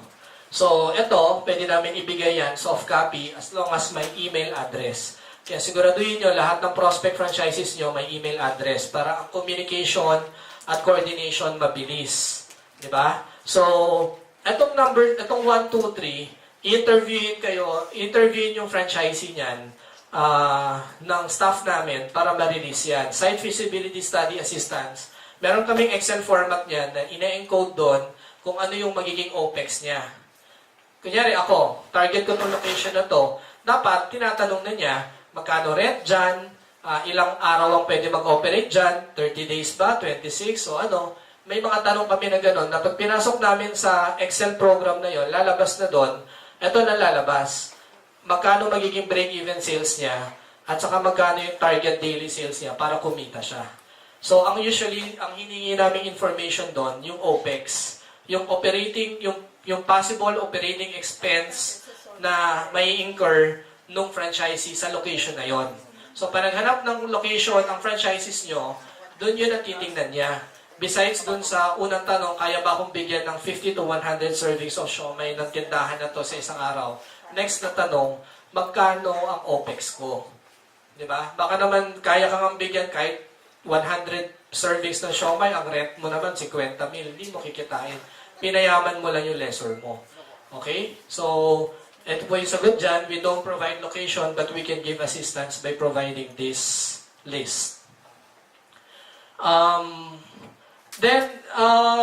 So, ito, pwede namin ibigay yan, soft copy, as long as may email address. Kaya siguraduhin nyo, lahat ng prospect franchises nyo may email address para ang communication at coordination mabilis. Diba? So, itong 1, 2, 3, interviewin yung franchisee niyan ng staff namin para ma-release yan. Site Feasibility Study Assistance. Meron kaming Excel format niyan na ina-encode doon kung ano yung magiging OPEX niya. Kunyari ako, target ko itong location na to, dapat tinatanong na niya, magkano rent dyan, ilang araw ang pwede mag-operate dyan, 30 days ba, 26, o ano. May mga tanong kami na gano'n, na pag pinasok namin sa Excel program na yon, lalabas na doon, ito na lalabas. Magkano magiging break-even sales niya, at saka magkano yung target daily sales niya para kumita siya. So, ang hiningi namin information doon, yung OPEX, yung possible operating expense na may incur nung franchisee sa location na yon. So, pag naghanap ng location ang franchises nyo, doon yun ang titingnan niya. Besides doon sa unang tanong, kaya ba akong bigyan ng 50 to 100 servings of siomai ng tindahan na to sa isang araw? Next na tanong, magkano ang OPEX ko? Diba? Baka naman kaya kang bigyan kahit 100 servings ng siomai, ang rent mo naman 50 mil, hindi mo kikitain. Pinayaman mo lang yung lessor mo. Okay? So, ito po yung sagot dyan, we don't provide location but we can give assistance by providing this list. Then,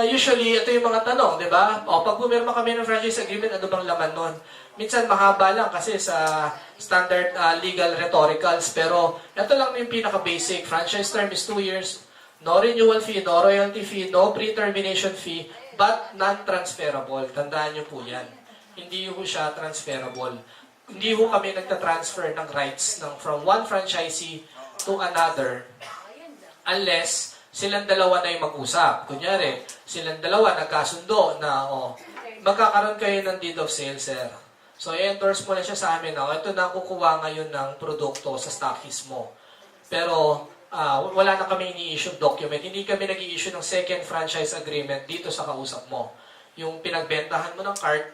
usually, ito yung mga tanong, di ba? O, pag pumirma kami ng franchise agreement, ano bang laman nun? Minsan, mahaba lang kasi sa standard legal rhetoricals, pero ito lang yung pinaka-basic. Franchise term is 2 years, no renewal fee, no royalty fee, no pre-termination fee, but non-transferable. Tandaan nyo po yan. Hindi ho siya transferable. Hindi ho kami nagta-transfer ng rights from one franchisee to another unless silang dalawa na yung mag-usap. Kunyari, silang dalawa nagkasundo na magkakaroon kayo ng deed of sale, sir. So, i-endorse mo na siya sa amin. Ito na ang kukuha ngayon ng produkto sa stockist mo. Pero, wala na kami ini-issue document. Hindi kami nag-i-issue ng second franchise agreement dito sa kausap mo. Yung pinagbentahan mo ng cart,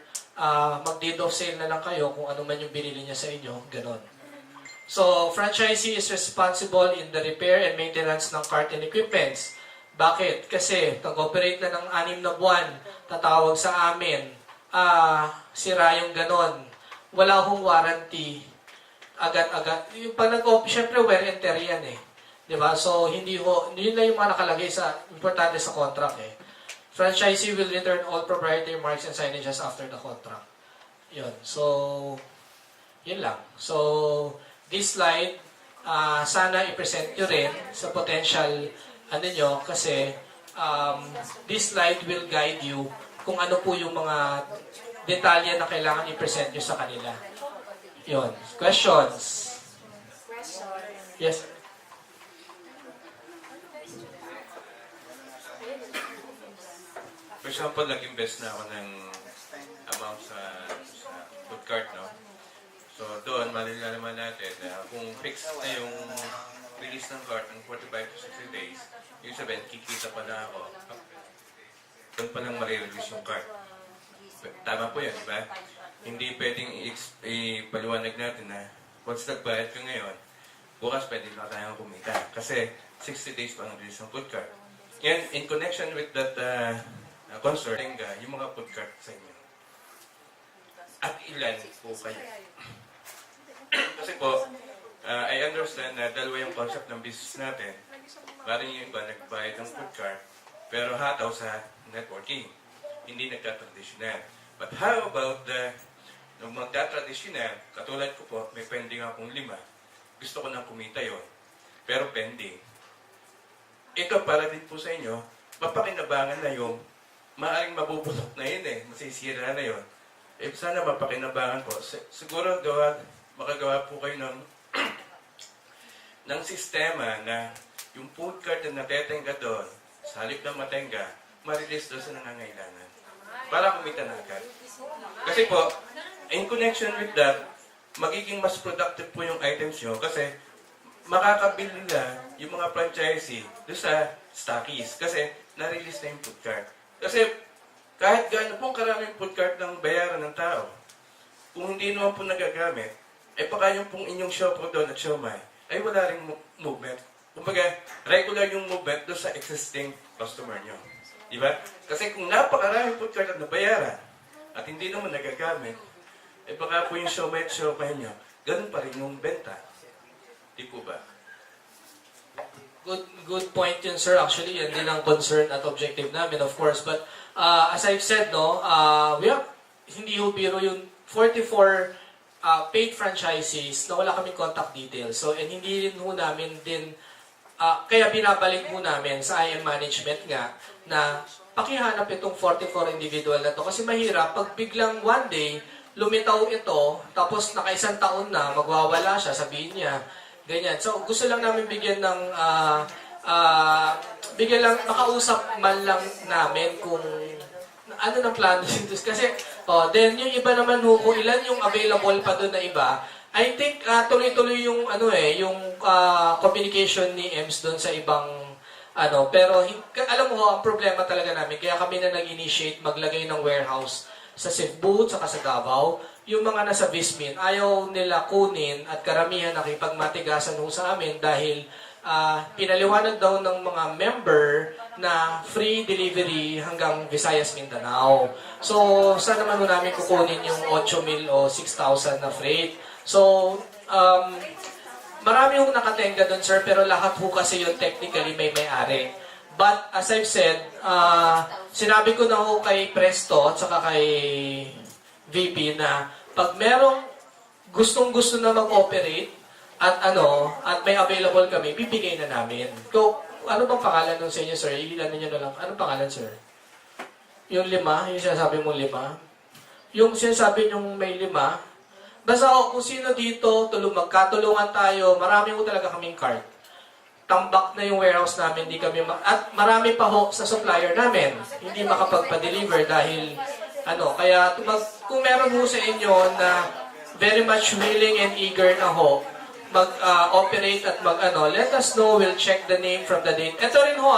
mag-deed of sale na lang kayo kung ano man yung binili niya sa inyo. Ganon. So, franchisee is responsible in the repair and maintenance ng cart and equipments. Bakit? Kasi, nag-operate na ng 6 na buwan, tatawag sa amin, sira yung ganon. Wala hong warranty. Agad-agad. Yung pag syempre wear and tear yan eh. Diba? So, yun na yung mga nakalagay sa, importante sa contract eh. Franchisee will return all proprietary marks and signages after the contract. Yun. So, yun lang. So, this slide, sana i-present nyo rin sa potential nyo kasi this slide will guide you kung ano po yung mga detalye na kailangan i-present nyo sa kanila. Yun. Questions? Yes. For example, nag-invest na ako ng amount sa food cart, no? So, doon, malilalaman natin na kung fixed na yung release ng cart ng 45 to 60 days, yung sabihin, kikita pa na ako. Doon pa lang marirelease yung cart. Tama po yan, di ba? Hindi pwedeng ipaliwanag natin na once nagbayad ka ngayon, bukas pwede na tayong kumita. Kasi 60 days pa ang release ng food cart. Yan, in connection with that concern, yung mga food cart sa inyo. At ilan po kayo? Kasi po, I understand na dalawa yung concept ng business natin. Parang yung iba nagbayad ng food cart, pero hataw sa networking. Hindi nagka-traditional. But how about nung magka-traditional, katulad ko po, may pending akong 5. Gusto ko nang kumita yon, pero pending. Ito para din po sa inyo, mapakinabangan na yung maaaring mabubulok na yun eh, masisira na yun. Eh, sana mapakinabangan po. Siguro makagawa po kayo ng ng sistema na yung food cart na natetenga doon, sa halip ng matenga, ma-release doon sa nangangailangan. Para kumita na agad. Kasi po, in connection with that, magiging mas productive po yung items nyo kasi makakabili na yung mga franchisee doon sa stockies kasi na-release na yung food cart. Kasi kahit gaano pong karaming food cart ng bayaran ng tao, kung hindi naman po nagagamit, ay baka yung pong inyong shop doon at siomai, ay wala ring movement. Kumbaga, regular yung movement doon sa existing customer nyo. Diba? Kasi kung napakaraming food cart at nabayaran at hindi naman nagagamit, ay baka po yung siomai at siomai nyo, ganun pa rin yung benta. Di po ba? Good point yun, sir. Actually, yan din ang concern at objective namin, of course. But as I've said, no, we have, hindi ho biro yung 44 paid franchisees na wala kaming contact details. So, and hindi rin ho namin din, kaya binabalik ho namin sa IM management nga na pakihanap itong 44 individual na to. Kasi mahirap, pag biglang one day, lumitaw ito, tapos naka-1 taon na, magwawala siya, sabihin niya, ganyan. So, gusto lang namin bigyan ng, makausap man lang namin kung ano ng plano dito. Kasi, then yung iba naman kung ilan yung available pa doon na iba, I think tuloy-tuloy yung, yung communication ni EMS doon sa ibang, pero alam mo, ang problema talaga namin, kaya kami na nag-initiate maglagay ng warehouse sa Cebu, saka sa Davao, yung mga nasa Vismin, ayaw nila kunin at karamihan nakipagmatigasan ho sa amin dahil pinaliwanag daw ng mga member na free delivery hanggang Visayas, Mindanao. So, saan naman ho namin kukunin yung 8,000 o 6,000 na freight? So, marami hong nakatenga doon, sir, pero lahat ho kasi yung technically may-ari. But, as I've said, sinabi ko na ho kay Presto at saka kay VP na pag merong gustong-gusto na mag-operate at may available kami, bibigay na namin. So, ano bang pangalan nun sa inyo, sir? Ilan niyo na lang. Anong pangalan, sir? Yung 5? Yung sinasabi mong 5? Yung sinasabi nyong may 5? Basta kung sino dito, magkatulungan tayo, marami ho talaga kaming cart. Tambak na yung warehouse namin, at marami pa ho sa supplier namin, hindi makapagpa-deliver dahil Kaya kung meron ho sa inyo na very much willing and eager na ho, mag-operate at let us know, we'll check the name from the date. Ito rin ho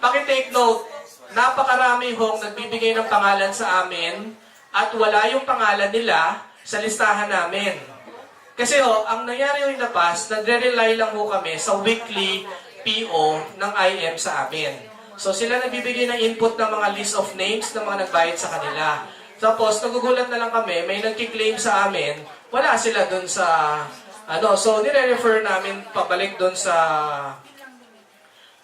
paki-take note, napakarami hong nagbibigay ng pangalan sa amin at wala yung pangalan nila sa listahan namin. Kasi ang nangyari yung in the past, nagre-rely lang ho kami sa weekly PO ng IM sa amin. So sila nagbibigay ng input ng mga list of names ng mga nagbayad sa kanila. Tapos nagugulat na lang kami, may nagki-claim sa amin, wala sila dun sa so nire-refer namin pabalik dun sa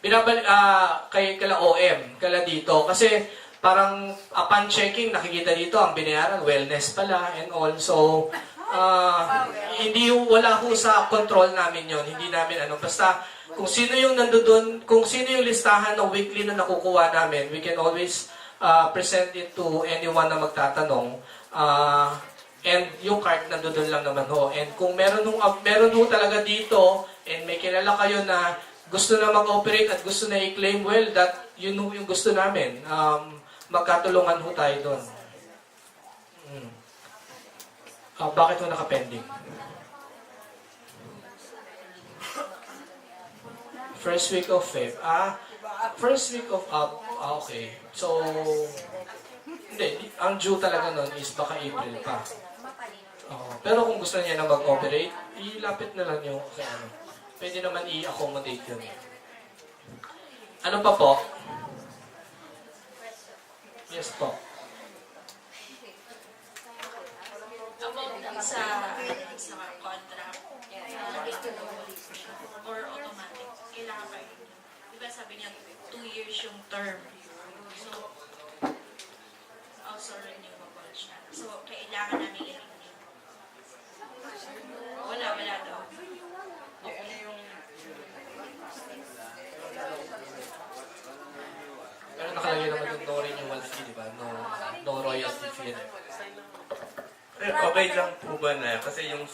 kala OM, kala dito. Kasi parang upon checking, nakikita dito ang binayaran, wellness pala and all. So, wala ho sa control namin yon. Hindi namin basta kung sino yung nandoon, kung sino yung listahan ng weekly na nakukuha namin, we can always present it to anyone na magtatanong. And yung card nandoon lang naman ho. And kung meron ho talaga dito, and may kilala kayo na gusto na mag-operate at gusto na i-claim, well, that yun yung gusto namin. Magkatulungan ho tayo doon. Bakit ho naka-pending? First week of Feb. First week of okay. So, hindi. Ang due talaga nun is baka April pa. Pero kung gusto niya na mag-operate, ilapit na lang yung pwede naman i-accommodate yun. Ano pa po? Yes po. Sa contract, or automatic, kailangan pa yun. Diba sabi niya, 2 years yung term. So, also renewable siya. So, kailangan namin i-renew. Wala daw. Okay. Pero nakalagay naman yung no renewal fee, di ba? No royalty fee. Okay lang po ba na, kasi yung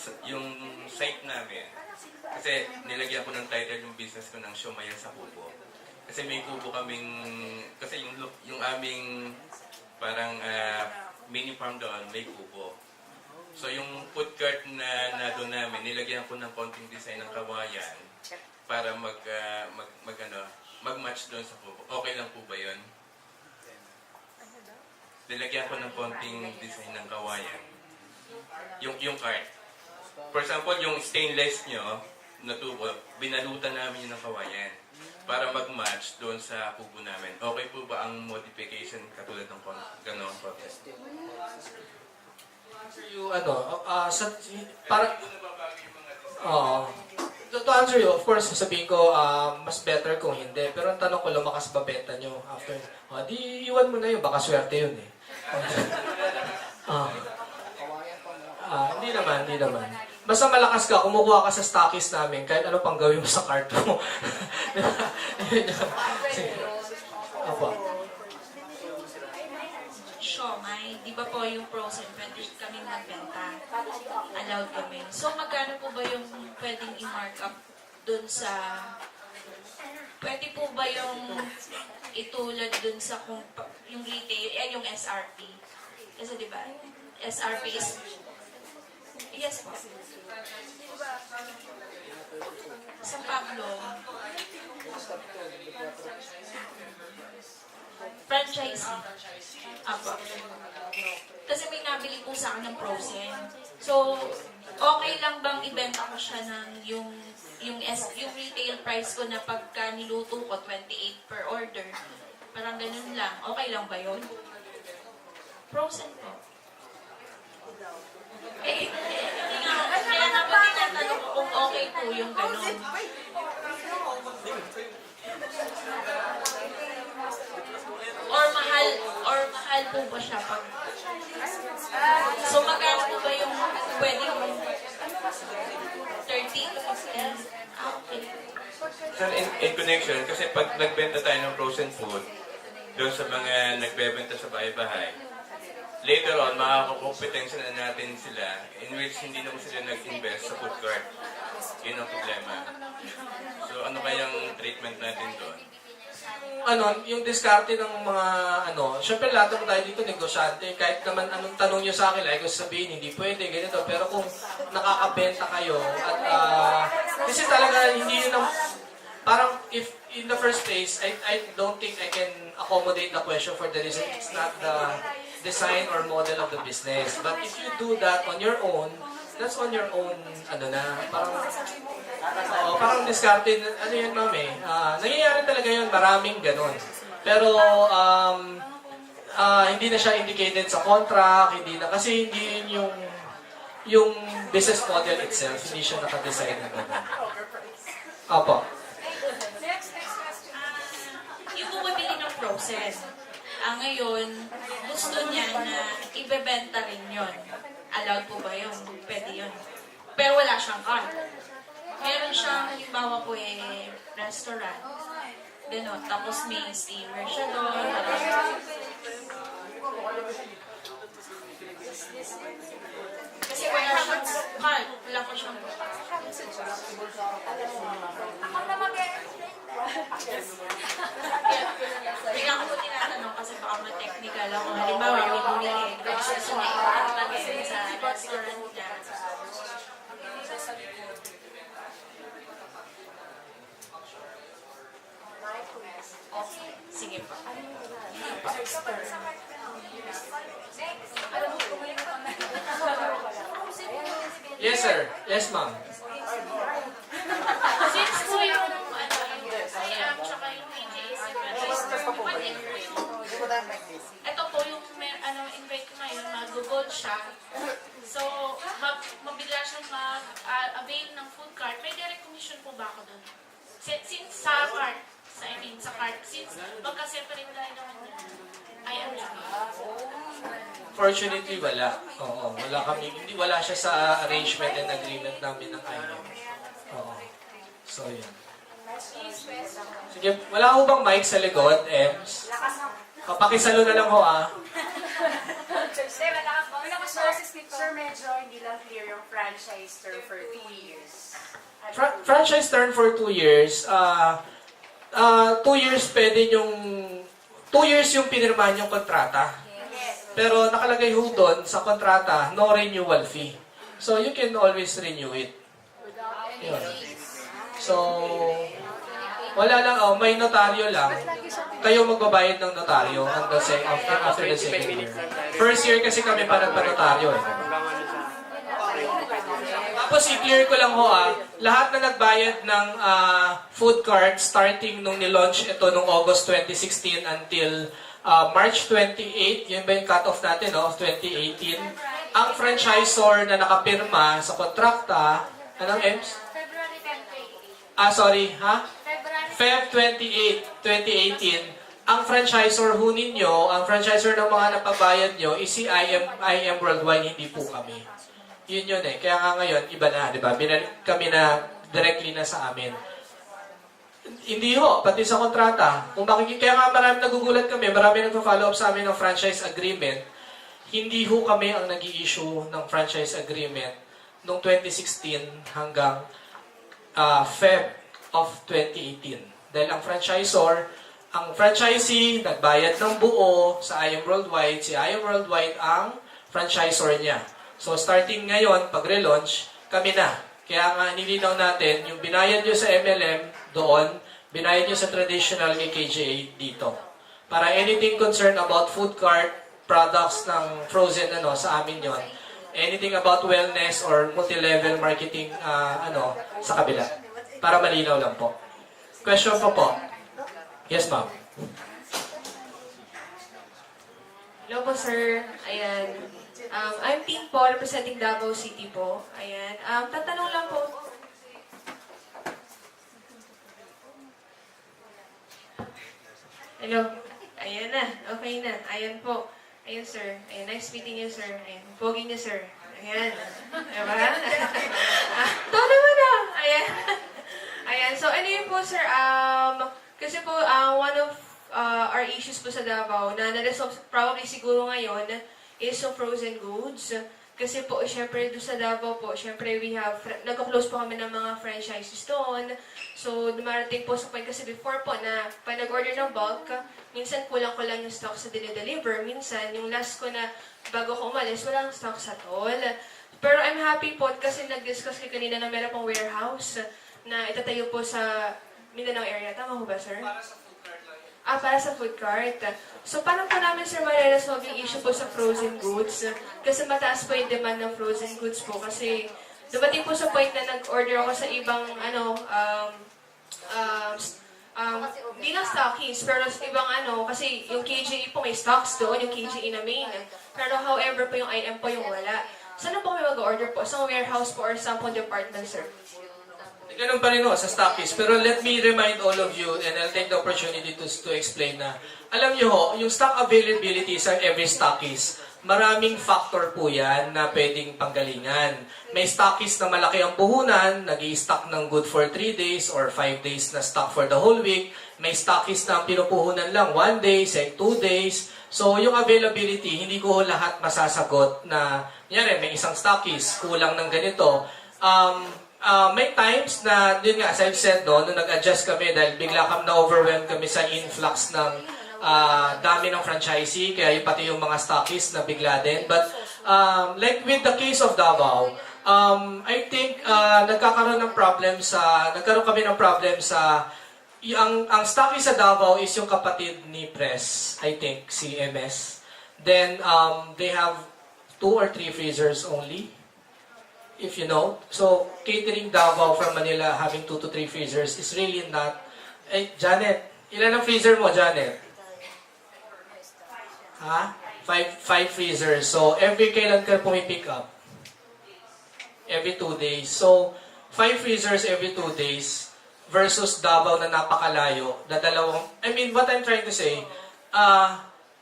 site namin, kasi nilagyan ko ng title yung business ko ng Shumayan sa Kubo. Kasi may kubo kaming, kasi yung aming parang mini farm doon, may kubo. So yung food cart na doon namin, nilagyan ko ng konting design ng kawayan para mag-match doon sa kubo. Okay lang po ba yun? Nilagyan ko ng konting design ng kawayan. Yung cart. For example, yung stainless nyo na tubo, binalutan namin yun ng kawayan para mag-match doon sa kubo namin. Okay po ba ang modification katulad ng gano'ng process? To answer you, of course, sasabihin ko, mas better kung hindi. Pero ang tanong ko, lumakas ba benta nyo after? Di iwan mo na yun, baka swerte yun eh. Hindi naman. Basta malakas ka, kumukuha ka sa stockist namin, kahit ano pang gawin mo sa cart mo. Apa. Siomay, di ba po yung frozen, pwede kaming magbenta. Allowed kami. So, magkano po ba yung pwedeng i-mark up dun sa... Pwede po ba yung itulad dun sa yung retail, yung SRP? Kasi di ba, SRP is... Yes po. Sa Pablo, franchisee. Apo. Kasi may nabili po sa akin ng frozen. So, okay lang bang ibenta ko siya ng yung retail price ko na pagka niluto ko, 28 per order. Parang ganun lang. Okay lang ba yun? Frozen po. Kaya nga ba tinatanong ko kung okay po yung ganun. Or mahal po ba siya pag... So magkano po ba yung pwedeng 30 to 50? Okay. Sir, in connection, kasi pag nagbenta tayo ng frozen food, doon sa mga nagbebenta sa bahay-bahay, later on, makakakompetensya na natin sila in which hindi naman sila nag-invest sa food cart. Yun ang problema. So, ano kayang treatment natin doon? yung diskarte ng mga, syempre lahat naman tayo dito negosyante. Kahit naman anong tanong nyo sa akin, like ko sabihin, hindi pwede, ganito. Pero kung nakakabenta kayo, at kasi talaga hindi yun ang, parang if in the first place, I don't think I can accommodate the question for the reason it's not the design or model of the business. But if you do that on your own, that's on your own, parang diskarte, yan ma'am nangyayari talaga yun, maraming ganun. Pero, hindi na siya indicated sa contract, kasi hindi yun yung business model itself, hindi siya nakadesign na ganun. Opo. Yung bumibili ng process, ngayon, gusto niya na ibebenta rin yun. Allowed po ba yun? Pwede yun. Pero wala siyang card. Meron siyang, halimbawa po restaurant. Ganon. Tapos may steamer siya doon. Kasi wala siyang card. Wala po siyang bigla ko po tinatanong kasi baka ma-technical ako. Halimbawa, may bumili. Gusto na ipaglagay sa restaurant niya. Sige po. Yes, sir. Yes, ma'am. Since po yung IAM tsaka yung KJA ito po yung invite ko ngayon, mag-gold siya. So, mabigla siyang mag-avail ng food cart. May direct commission po ba ako doon? Since sa cart, sa cart, since magka-separate tayo naman niya, IAM tsaka. Fortunately, wala. Oo, wala siya sa arrangement and agreement namin ng IAM. Oo. So, yan. Sige, wala ho bang mic sa likod, Ems? Pakisalo na lang ho, Sir, medyo hindi lang clear yung franchise term for 2 years. Franchise term for 2 years, 2 years pwede yung 2 years yung pinirmahan yung kontrata. Pero nakalagay ho doon sa kontrata, no renewal fee. So you can always renew it. Yun. So, wala lang, may notaryo lang. Kayo magbabayad ng notaryo after the second year. First year kasi kami pa nagpa-notaryo Tapos i-clear ko lang ho lahat na nagbayad ng food cart starting nung nilaunch ito nung August 2016 until March 28, yun ba yung cut-off natin, no? 2018. Ang franchisor na nakapirma sa kontrakta, anong EMS? February 10. Feb 28, 2018. Ang franchisor ho ninyo, ang franchisor ng mga napabayad nyo, is si IM Worldwide, hindi po kami. Yun Kaya nga ngayon, iba na, di ba? Binalik kami na directly na sa amin. Hindi ho, pati sa kontrata. Kaya nga marami nagugulat kami, marami nagpa-follow up sa amin ng franchise agreement. Hindi ho kami ang nag-i-issue ng franchise agreement noong 2016 hanggang Feb of 2018. Dahil ang franchisee, nagbayad ng buo sa IM Worldwide. Si IM Worldwide ang franchisor niya. So starting ngayon, pag relaunch, kami na. Kaya nga nilinaw natin, yung binayad nyo sa MLM doon, binayad nyo sa traditional kay KJA dito. Para anything concerned about food cart, products ng frozen sa amin yon. Anything about wellness or multi-level marketing sa kabila. Para malinaw lang po. Question po. Yes, ma'am. Hello po, sir. Ayan. I'm Pink po, representing Davao City po. Ayan. Tatanong lang po. Hello. Ayan na. Okay na. Ayan po. Ayan, sir. Ayan. Nice meeting you, sir. Ayan. Pogi niyo, sir. Ayan. Diba? Ito naman na. Ayan. Ayan. So, ano yun po, sir? Kasi po, one of our issues po sa Davao na na-resolve probably siguro ngayon is yung frozen goods. Kasi po, syempre, doon sa Davao po, syempre, nagko-close po kami ng mga franchises doon. So, dumarating po sa point kasi before po na pag nag-order ng bulk, minsan kulang-kulang yung stock sa deliver. Minsan, yung last ko na bago ko umalis, walang stock sa tol. Pero I'm happy po kasi nag-discuss kayo kanina na meron pong warehouse na itatayo po sa Mindanao area. Tama ho ba, sir? Para sa food cart lang yun. Para sa food cart. So, paano po namin, sir, ma-resolve yung issue po sa frozen goods? Kasi mataas po yung demand ng frozen goods po. Kasi, dumating po sa point na nag-order ako sa ibang, hindi lang stockies, pero sa ibang kasi yung KJA po may stocks doon, yung KJA na main. Pero however po yung IM po yung wala. Saan po kami mag-order po? Sa warehouse po or sa pong department, sir? Ganun pa rin ho, sa stockies. Pero let me remind all of you, and I'll take the opportunity to explain na, alam nyo ho, yung stock availability sa every stockies, maraming factor po yan na pwedeng panggalingan. May stockies na malaki ang puhunan, nag-i-stock ng good for 3 days or 5 days na stock for the whole week. May stockies na pinupuhunan lang 1 day, 2 days. So, yung availability, hindi ko lahat masasagot na, may isang stockies, kulang ng ganito. May times na, yun nga, as I've said, nung nag-adjust kami dahil bigla na-overwhelm kami sa influx ng dami ng franchisee, kaya pati yung mga stockists na bigla din. But, like with the case of Davao, I think nagkaroon kami ng problem sa, ang stockist sa Davao is yung kapatid ni Press, I think, si MS. Then, they have 2 or 3 freezers only. If you know. So, catering Davao from Manila having 2 to 3 freezers is really not... Janet, ilan ang freezer mo, Janet? Ha? 5 freezers. So, kailan ka pumipick up? Every 2 days. So, 5 freezers every 2 days versus Davao na napakalayo. What I'm trying to say,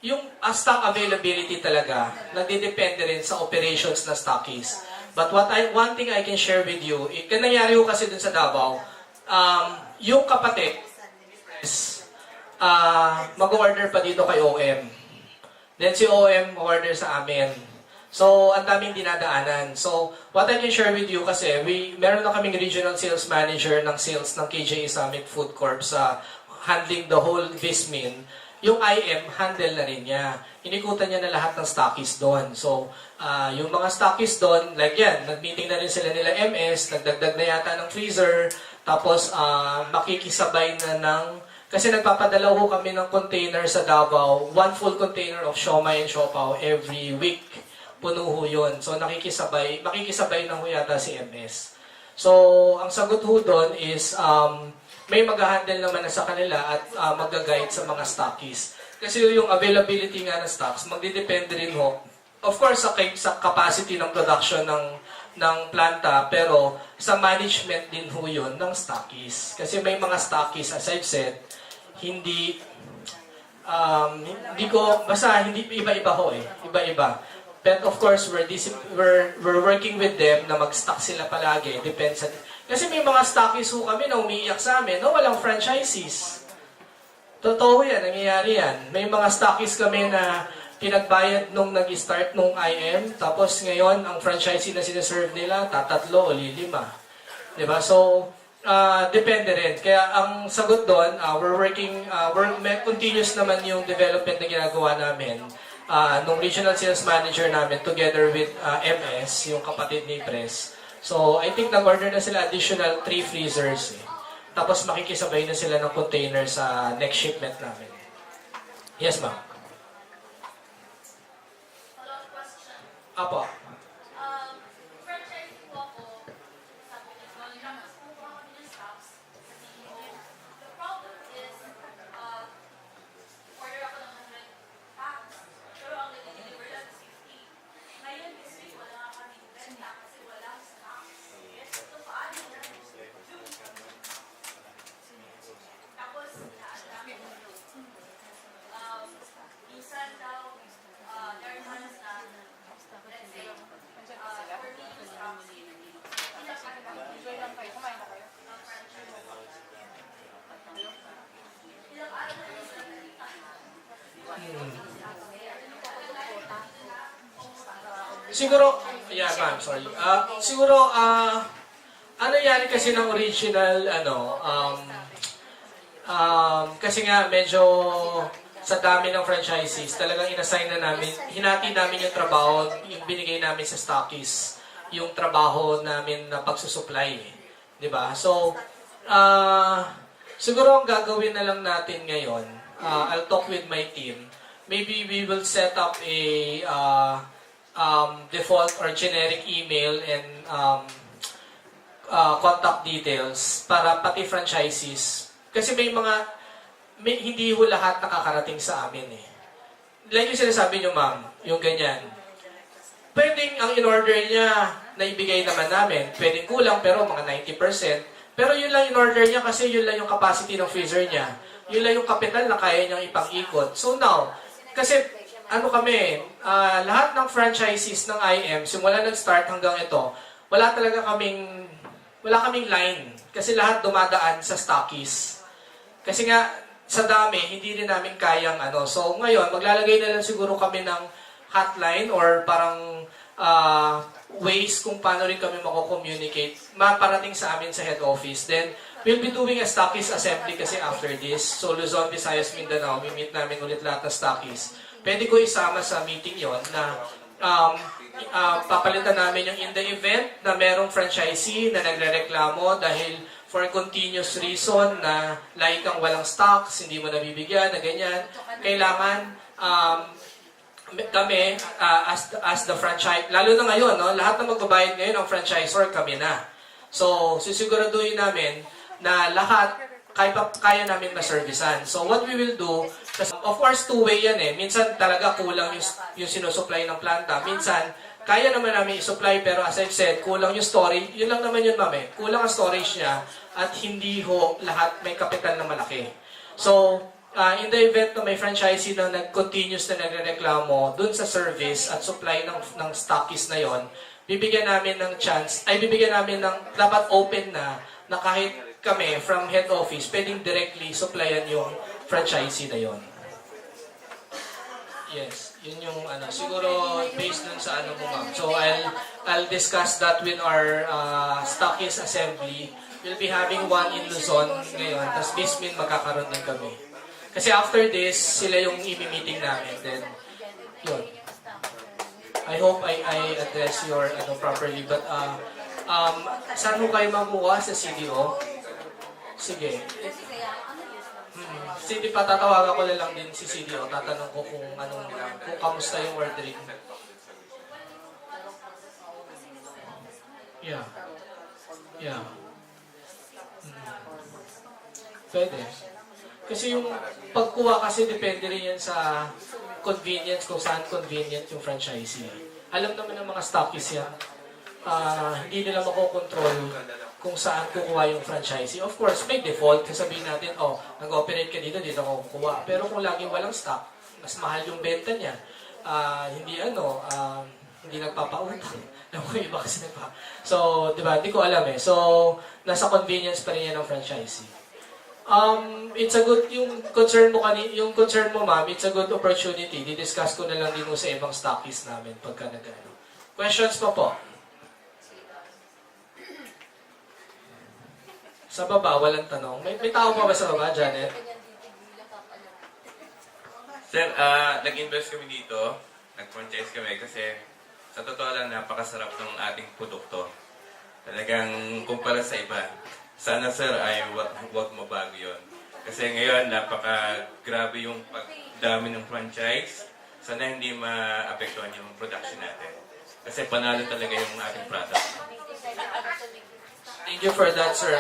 yung stock availability talaga, nagdidepende rin sa operations na stockies. But one thing I can share with you, nangyari ko kasi dun sa Davao, yung kapatid mag-order pa dito kay OM. Then si OM order sa amin. So, ang daming dinadaanan. So, what I can share with you kasi, meron na kaming regional sales manager ng sales ng KJA Summit Food Corp sa handling the whole Vismin. Yung IM, handle na rin niya. Inikutan niya na lahat ng stockists doon. So, yung mga stockists doon, like yan, nag-meeting na rin sila nila MS, nagdagdag na yata ng freezer, tapos makikisabay na kasi nagpapadala ho kami ng container sa Davao, 1 full container of siomai and siopaw every week. Puno ho yun. So, makikisabay na ho yata si MS. So, ang sagot ho doon is, may mag-handle naman na sa kanila at mag-guide sa mga stockies. Kasi yung availability nga ng stocks, magdidepende rin ho. Of course, sa capacity ng production ng planta, pero sa management din ho yun ng stockies. Kasi may mga stockies, as I've said, hindi iba-iba ho eh. Iba-iba. But of course, we're working with them na mag-stock sila palagi. Depends sa... Kasi may mga stockies ho kami na umiiyak sa amin, no? Walang franchises. Totoo yan, nangyayari yan. May mga stockies kami na pinagbayad nung nag-start nung IM, tapos ngayon, ang franchisee na sinaserve nila, 3 o 5. Diba? So, depende rin. Kaya ang sagot doon, continuous naman yung development na ginagawa namin. Nung regional sales manager namin, together with MS, yung kapatid ni Press. So, I think nag-order na sila additional 3 freezers. Tapos makikisabay na sila ng container sa next shipment namin. Yes, ma'am. Apo. Franchising po ako sa Bukidnon. Tapos kumuha kami ng stocks sa CEM. The problem is, order ako ng 100 packs. Pero ang nag-deliver lang is 50. Ngayon, this week, wala nga kami benta kasi walang stocks. So, paano na? Tapos, minsan daw, there are times na, let's say, for me, yung stocks, enjoy lang kayo, kumain na kayo. Ilang araw na yung Siguro, Yeah, ma'am, sorry. Siguro, ano nangyari kasi ng original, kasi nga medyo sa dami ng franchisees, talagang inassign na namin, hinati namin yung trabaho, yung binigay namin sa stockies, yung trabaho namin na pagsusupply. Di ba? So, siguro ang gagawin na lang natin ngayon, I'll talk with my team. Maybe we will set up a default or generic email and contact details para pati franchisees. Kasi hindi ho lahat nakakarating sa amin eh. Like yung sinasabi nyo, ma'am, yung ganyan. Pwedeng ang in-order niya na ibigay naman namin, pwedeng kulang pero mga 90%. Pero yun lang in-order niya kasi yun lang yung capacity ng freezer niya. Yun lang yung capital na kaya niyang ipang-ikot. So now, kasi lahat ng franchisees ng IM, simula nag-start hanggang ito, wala kaming line. Kasi lahat dumadaan sa stockies. Kasi nga, sa dami, hindi rin namin kayang So ngayon, maglalagay na lang siguro kami ng hotline or parang ways kung paano rin kami mako-communicate, maparating sa amin sa head office. Then, we'll be doing a stockies assembly kasi after this. So Luzon, Visayas, Mindanao, meet namin ulit lahat ng stockies. Pwede ko isama sa meeting yon na papalitan namin yung in the event na merong franchisee na nagrereklamo dahil for continuous reason na like kang walang stocks, hindi mo nabibigyan, na ganyan. Kailangan kami, as the franchise, lalo na ngayon, no, lahat na magbabayad ngayon ang franchisor, kami na. So, sisiguraduhin namin na lahat kaya namin maservisan. So, what we will do, of course, two-way yan eh. Minsan talaga kulang yung sinusupply ng planta. Minsan, kaya naman namin i-supply, pero as I've said, kulang yung storage. Yun lang naman yun, ma'am eh. Kulang ang storage niya at hindi ho lahat may kapital na malaki. So, in the event na may franchisee na nag-continuous na nagrereklamo dun sa service at supply ng stockies na yon, bibigyan namin ng chance, bibigyan namin ng dapat open na kahit kami from head office, pwedeng directly supplyan yung franchisee na yon. Yes, yun yung siguro based dun sa mo, ma'am. So I'll discuss that with our stockies assembly. We'll be having one in Luzon ngayon, tapos Bismin magkakaroon din kami. Kasi after this, sila yung i-meeting namin. Then, yun. I hope I address your properly. But, saan mo kayo makuha sa CDO? Sige. CD, patatawagan ko na lang din si CDO. Tatanong ko kung kamusta yung ordering. Yeah. Yeah. Pwede. Kasi yung pagkuha kasi depende rin yan sa convenience, kung saan convenient yung franchisee. Alam naman ng mga stockies yan. Hindi nila makokontrol kung saan kukuha yung franchisee. Of course, may default. Sasabihin natin, nag-operate ka dito ako kukuha. Pero kung laging walang stock, mas mahal yung benta niya. Hindi nagpapautang. Yung iba kasi So, di ba? Di ko alam eh. So, nasa convenience pa rin yan ng franchisee. It's a good, yung concern mo, ma'am, it's a good opportunity. Didiscuss ko na lang din sa ibang stockies namin pagka nag-ano. Questions pa po? Sa baba, walang tanong. May tao pa ba sa baba, Janet? Sir, nag-invest kami dito, nag-franchise kami kasi sa totoo lang napakasarap ng ating produkto. Talagang kumpara sa iba. Sana sir ay wag mabago yun. Kasi ngayon napaka-grabe yung pagdami ng franchise. Sana hindi maapektuhan yung production natin. Kasi panalo talaga yung ating product. Thank you for that, sir.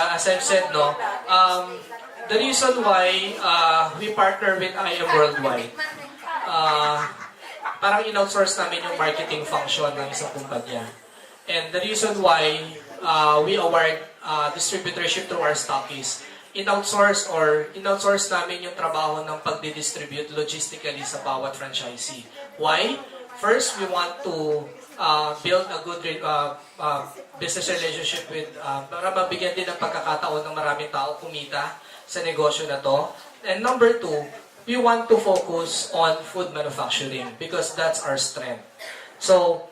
As I've said, the reason why we partner with IM Worldwide, parang in-outsource namin yung marketing function ng isang kumpanya. And the reason why we award distributorship through our stockies, in-outsource namin yung trabaho ng pagdi-distribute logistically sa bawat franchisee. Why? First, we want to build a good business relationship with, para mabigyan din ng pagkakataon ng maraming tao kumita sa negosyo na to. And number two, we want to focus on food manufacturing because that's our strength. So,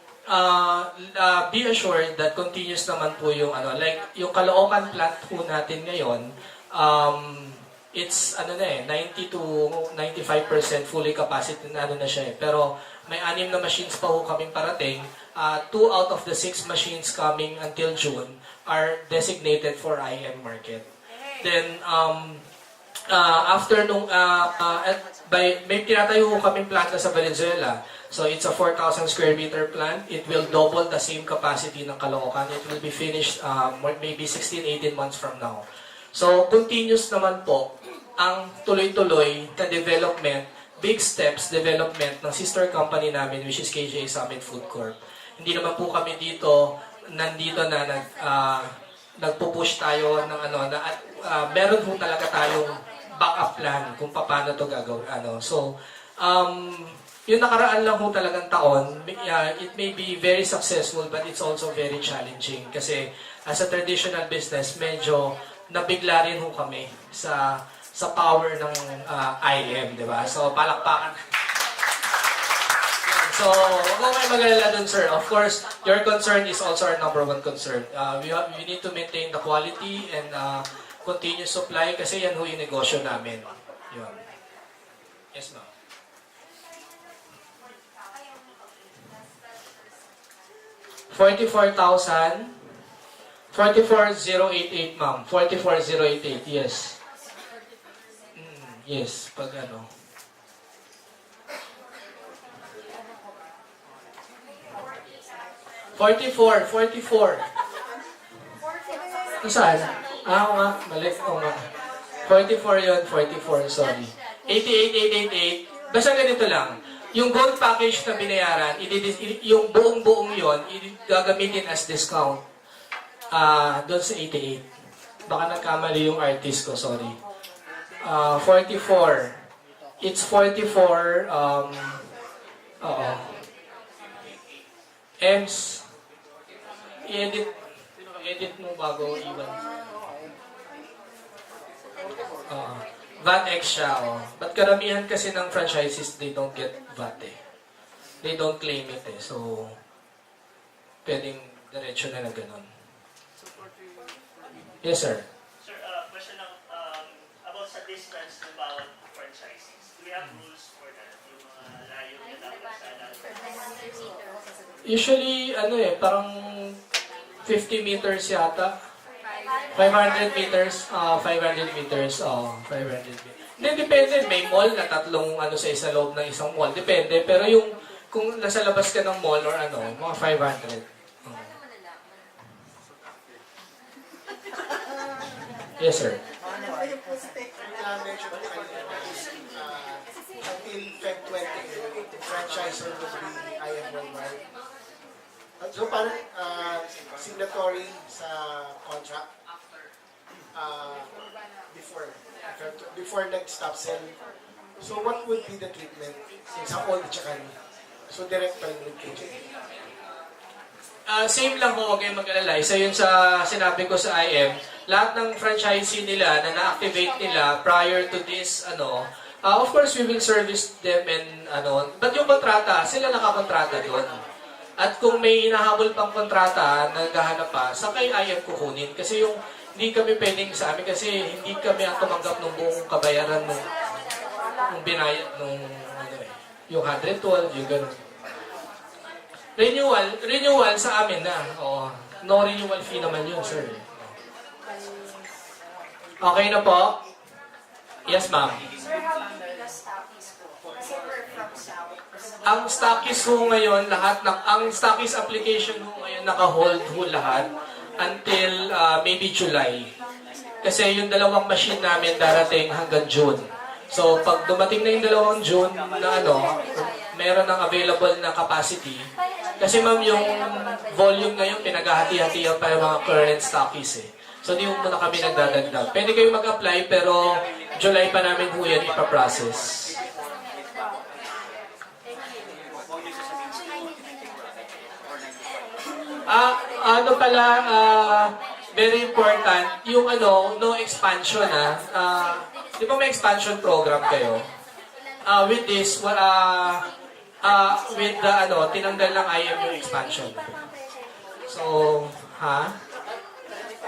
be assured that continuous naman po yung like yung Caloocan plant po natin ngayon, it's 90 to 95% fully capacity na na siya eh. Pero may 6 na machines pa po kaming parating. 2 out of the 6 machines coming until June are designated for IM market. Then after nung may tinatayo ko kaming planta sa Valenzuela. So it's a 4,000 square meter plant. It will double the same capacity ng Caloocan. It will be finished maybe 16-18 months from now. So continuous naman po ang tuloy-tuloy na development, big steps development ng sister company namin, which is KJA Summit Food Corp. Hindi naman po kami nandito na nagpo-push tayo ng meron po talaga tayong backup plan kung paano to gagawin. So, yung nakaraan lang po talagang taon, it may be very successful but it's also very challenging kasi as a traditional business, medyo nabigla rin ho kami sa power ng IM, di ba? So, palakpakan. So, huwag mo kayo mag-alala dun, sir. Of course, your concern is also our number one concern. We need to maintain the quality and continuous supply kasi yan ho yung negosyo namin. Yun. Yes, ma'am. 44,000. 44,088, ma'am. 44,088, yes. Yes, pag 44. Saan? Oo nga, mali. Oo nga. 44 yun, 44, sorry. 88,888. Basta ganito lang. Yung gold package na binayaran, yung buong-buong yun, gagamitin as discount. Doon sa 88. Baka nagkamali yung artist ko, sorry. 44. It's 44, M's. I-edit mo bago iwan. VAT X siya, But karamihan kasi ng franchises, they don't get VAT eh. They don't claim it eh. So, pwedeng diretso na ganun. Yes, sir. Sir, question lang about sa distance ng bawat franchises. Do we have rules for that? Yung mga layo na dapat sa lahat? Usually, parang 50 meters yata. 500 meters, 500 meters, 500 meters. Hindi, depende. May mall na tatlong sa isa loob ng isang mall. Depende. Pero yung, kung nasa labas ka ng mall or mga 500. Yes, sir. Until Feb 20, franchisor will be IM worldwide. So parang signatory sa contract before nag-stop sell. So what would be the treatment sa old tsaka new? So direct pa rin with KJA. Same lang po, huwag kayong mag-alala. Isa yun sa sinabi ko sa IM. Lahat ng franchisee nila na na-activate nila prior to this, of course, we will service them and, but yung kontrata, sila nakakontrata doon. At kung may hinahabol pang kontrata, naghahanap pa, sa kay IM kukunin. Kasi yung, hindi kami pwedeng sa amin, kasi hindi kami ang tumanggap ng buong kabayaran nung binayad nung, yung 112, yung gano'n. Renewal sa amin na. No renewal fee naman yun, sir. Okay na po? Yes, ma'am. Sir, how do you be the stockies po? Kasi we're from South. Ang stockies ho ngayon, ang stockies application ho ngayon, naka-hold ho lahat until maybe July. Kasi yung dalawang machine namin darating hanggang June. So, pag dumating na yung dalawang June na meron ng available na capacity, kasi ma'am, yung volume ngayon, pinaghahati-hatihan pa yung mga current stockies eh. So, di mo na kami nagdadagdag. Pwede kayo mag-apply, pero July pa namin po yan ipaprocess. Very important, yung no expansion di ba may expansion program kayo? With this, with the tinanggal ng IMU expansion. So,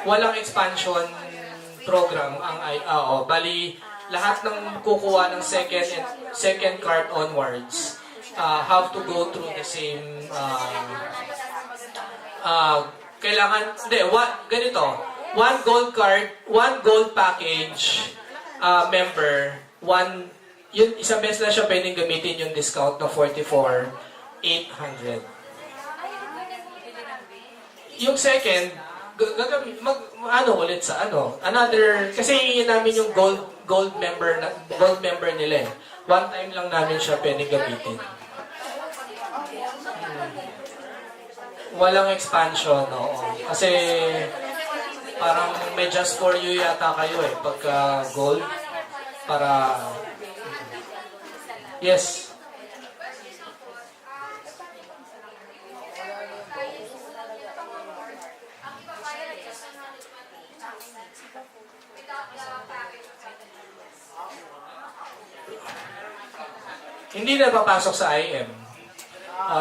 walang expansion program ang bali lahat ng kukuha ng second card onwards have to go through the same kailangan ganito, one gold package member, yun isang beses na siya pwedeng gamitin yung discount na 44,800. Yung second, ulit sa another, kasi hingin namin yung gold member nila eh. One time lang namin siya pwedeng gamitin. Walang expansion, oo. Kasi parang may just for you yata kayo eh, pagka gold. Para, yes. Hindi na papasok sa IM.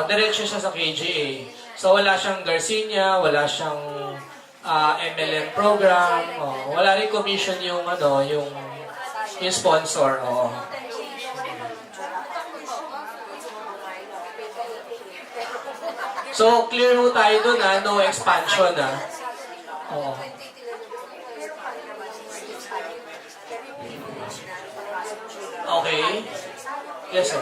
Diretso siya sa KJA. So wala siyang Garcinia, wala siyang MLM program, wala rin commission yung sponsor. So clear mo tayo dun no expansion Okay. Yes, sir.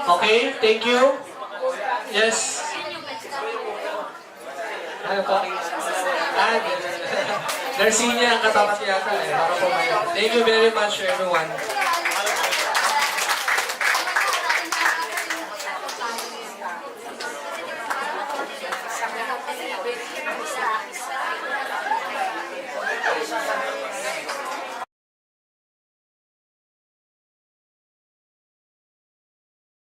Okay, thank you. Yes. Ano po? Garcinia ang katapat yata eh. Thank you very much everyone.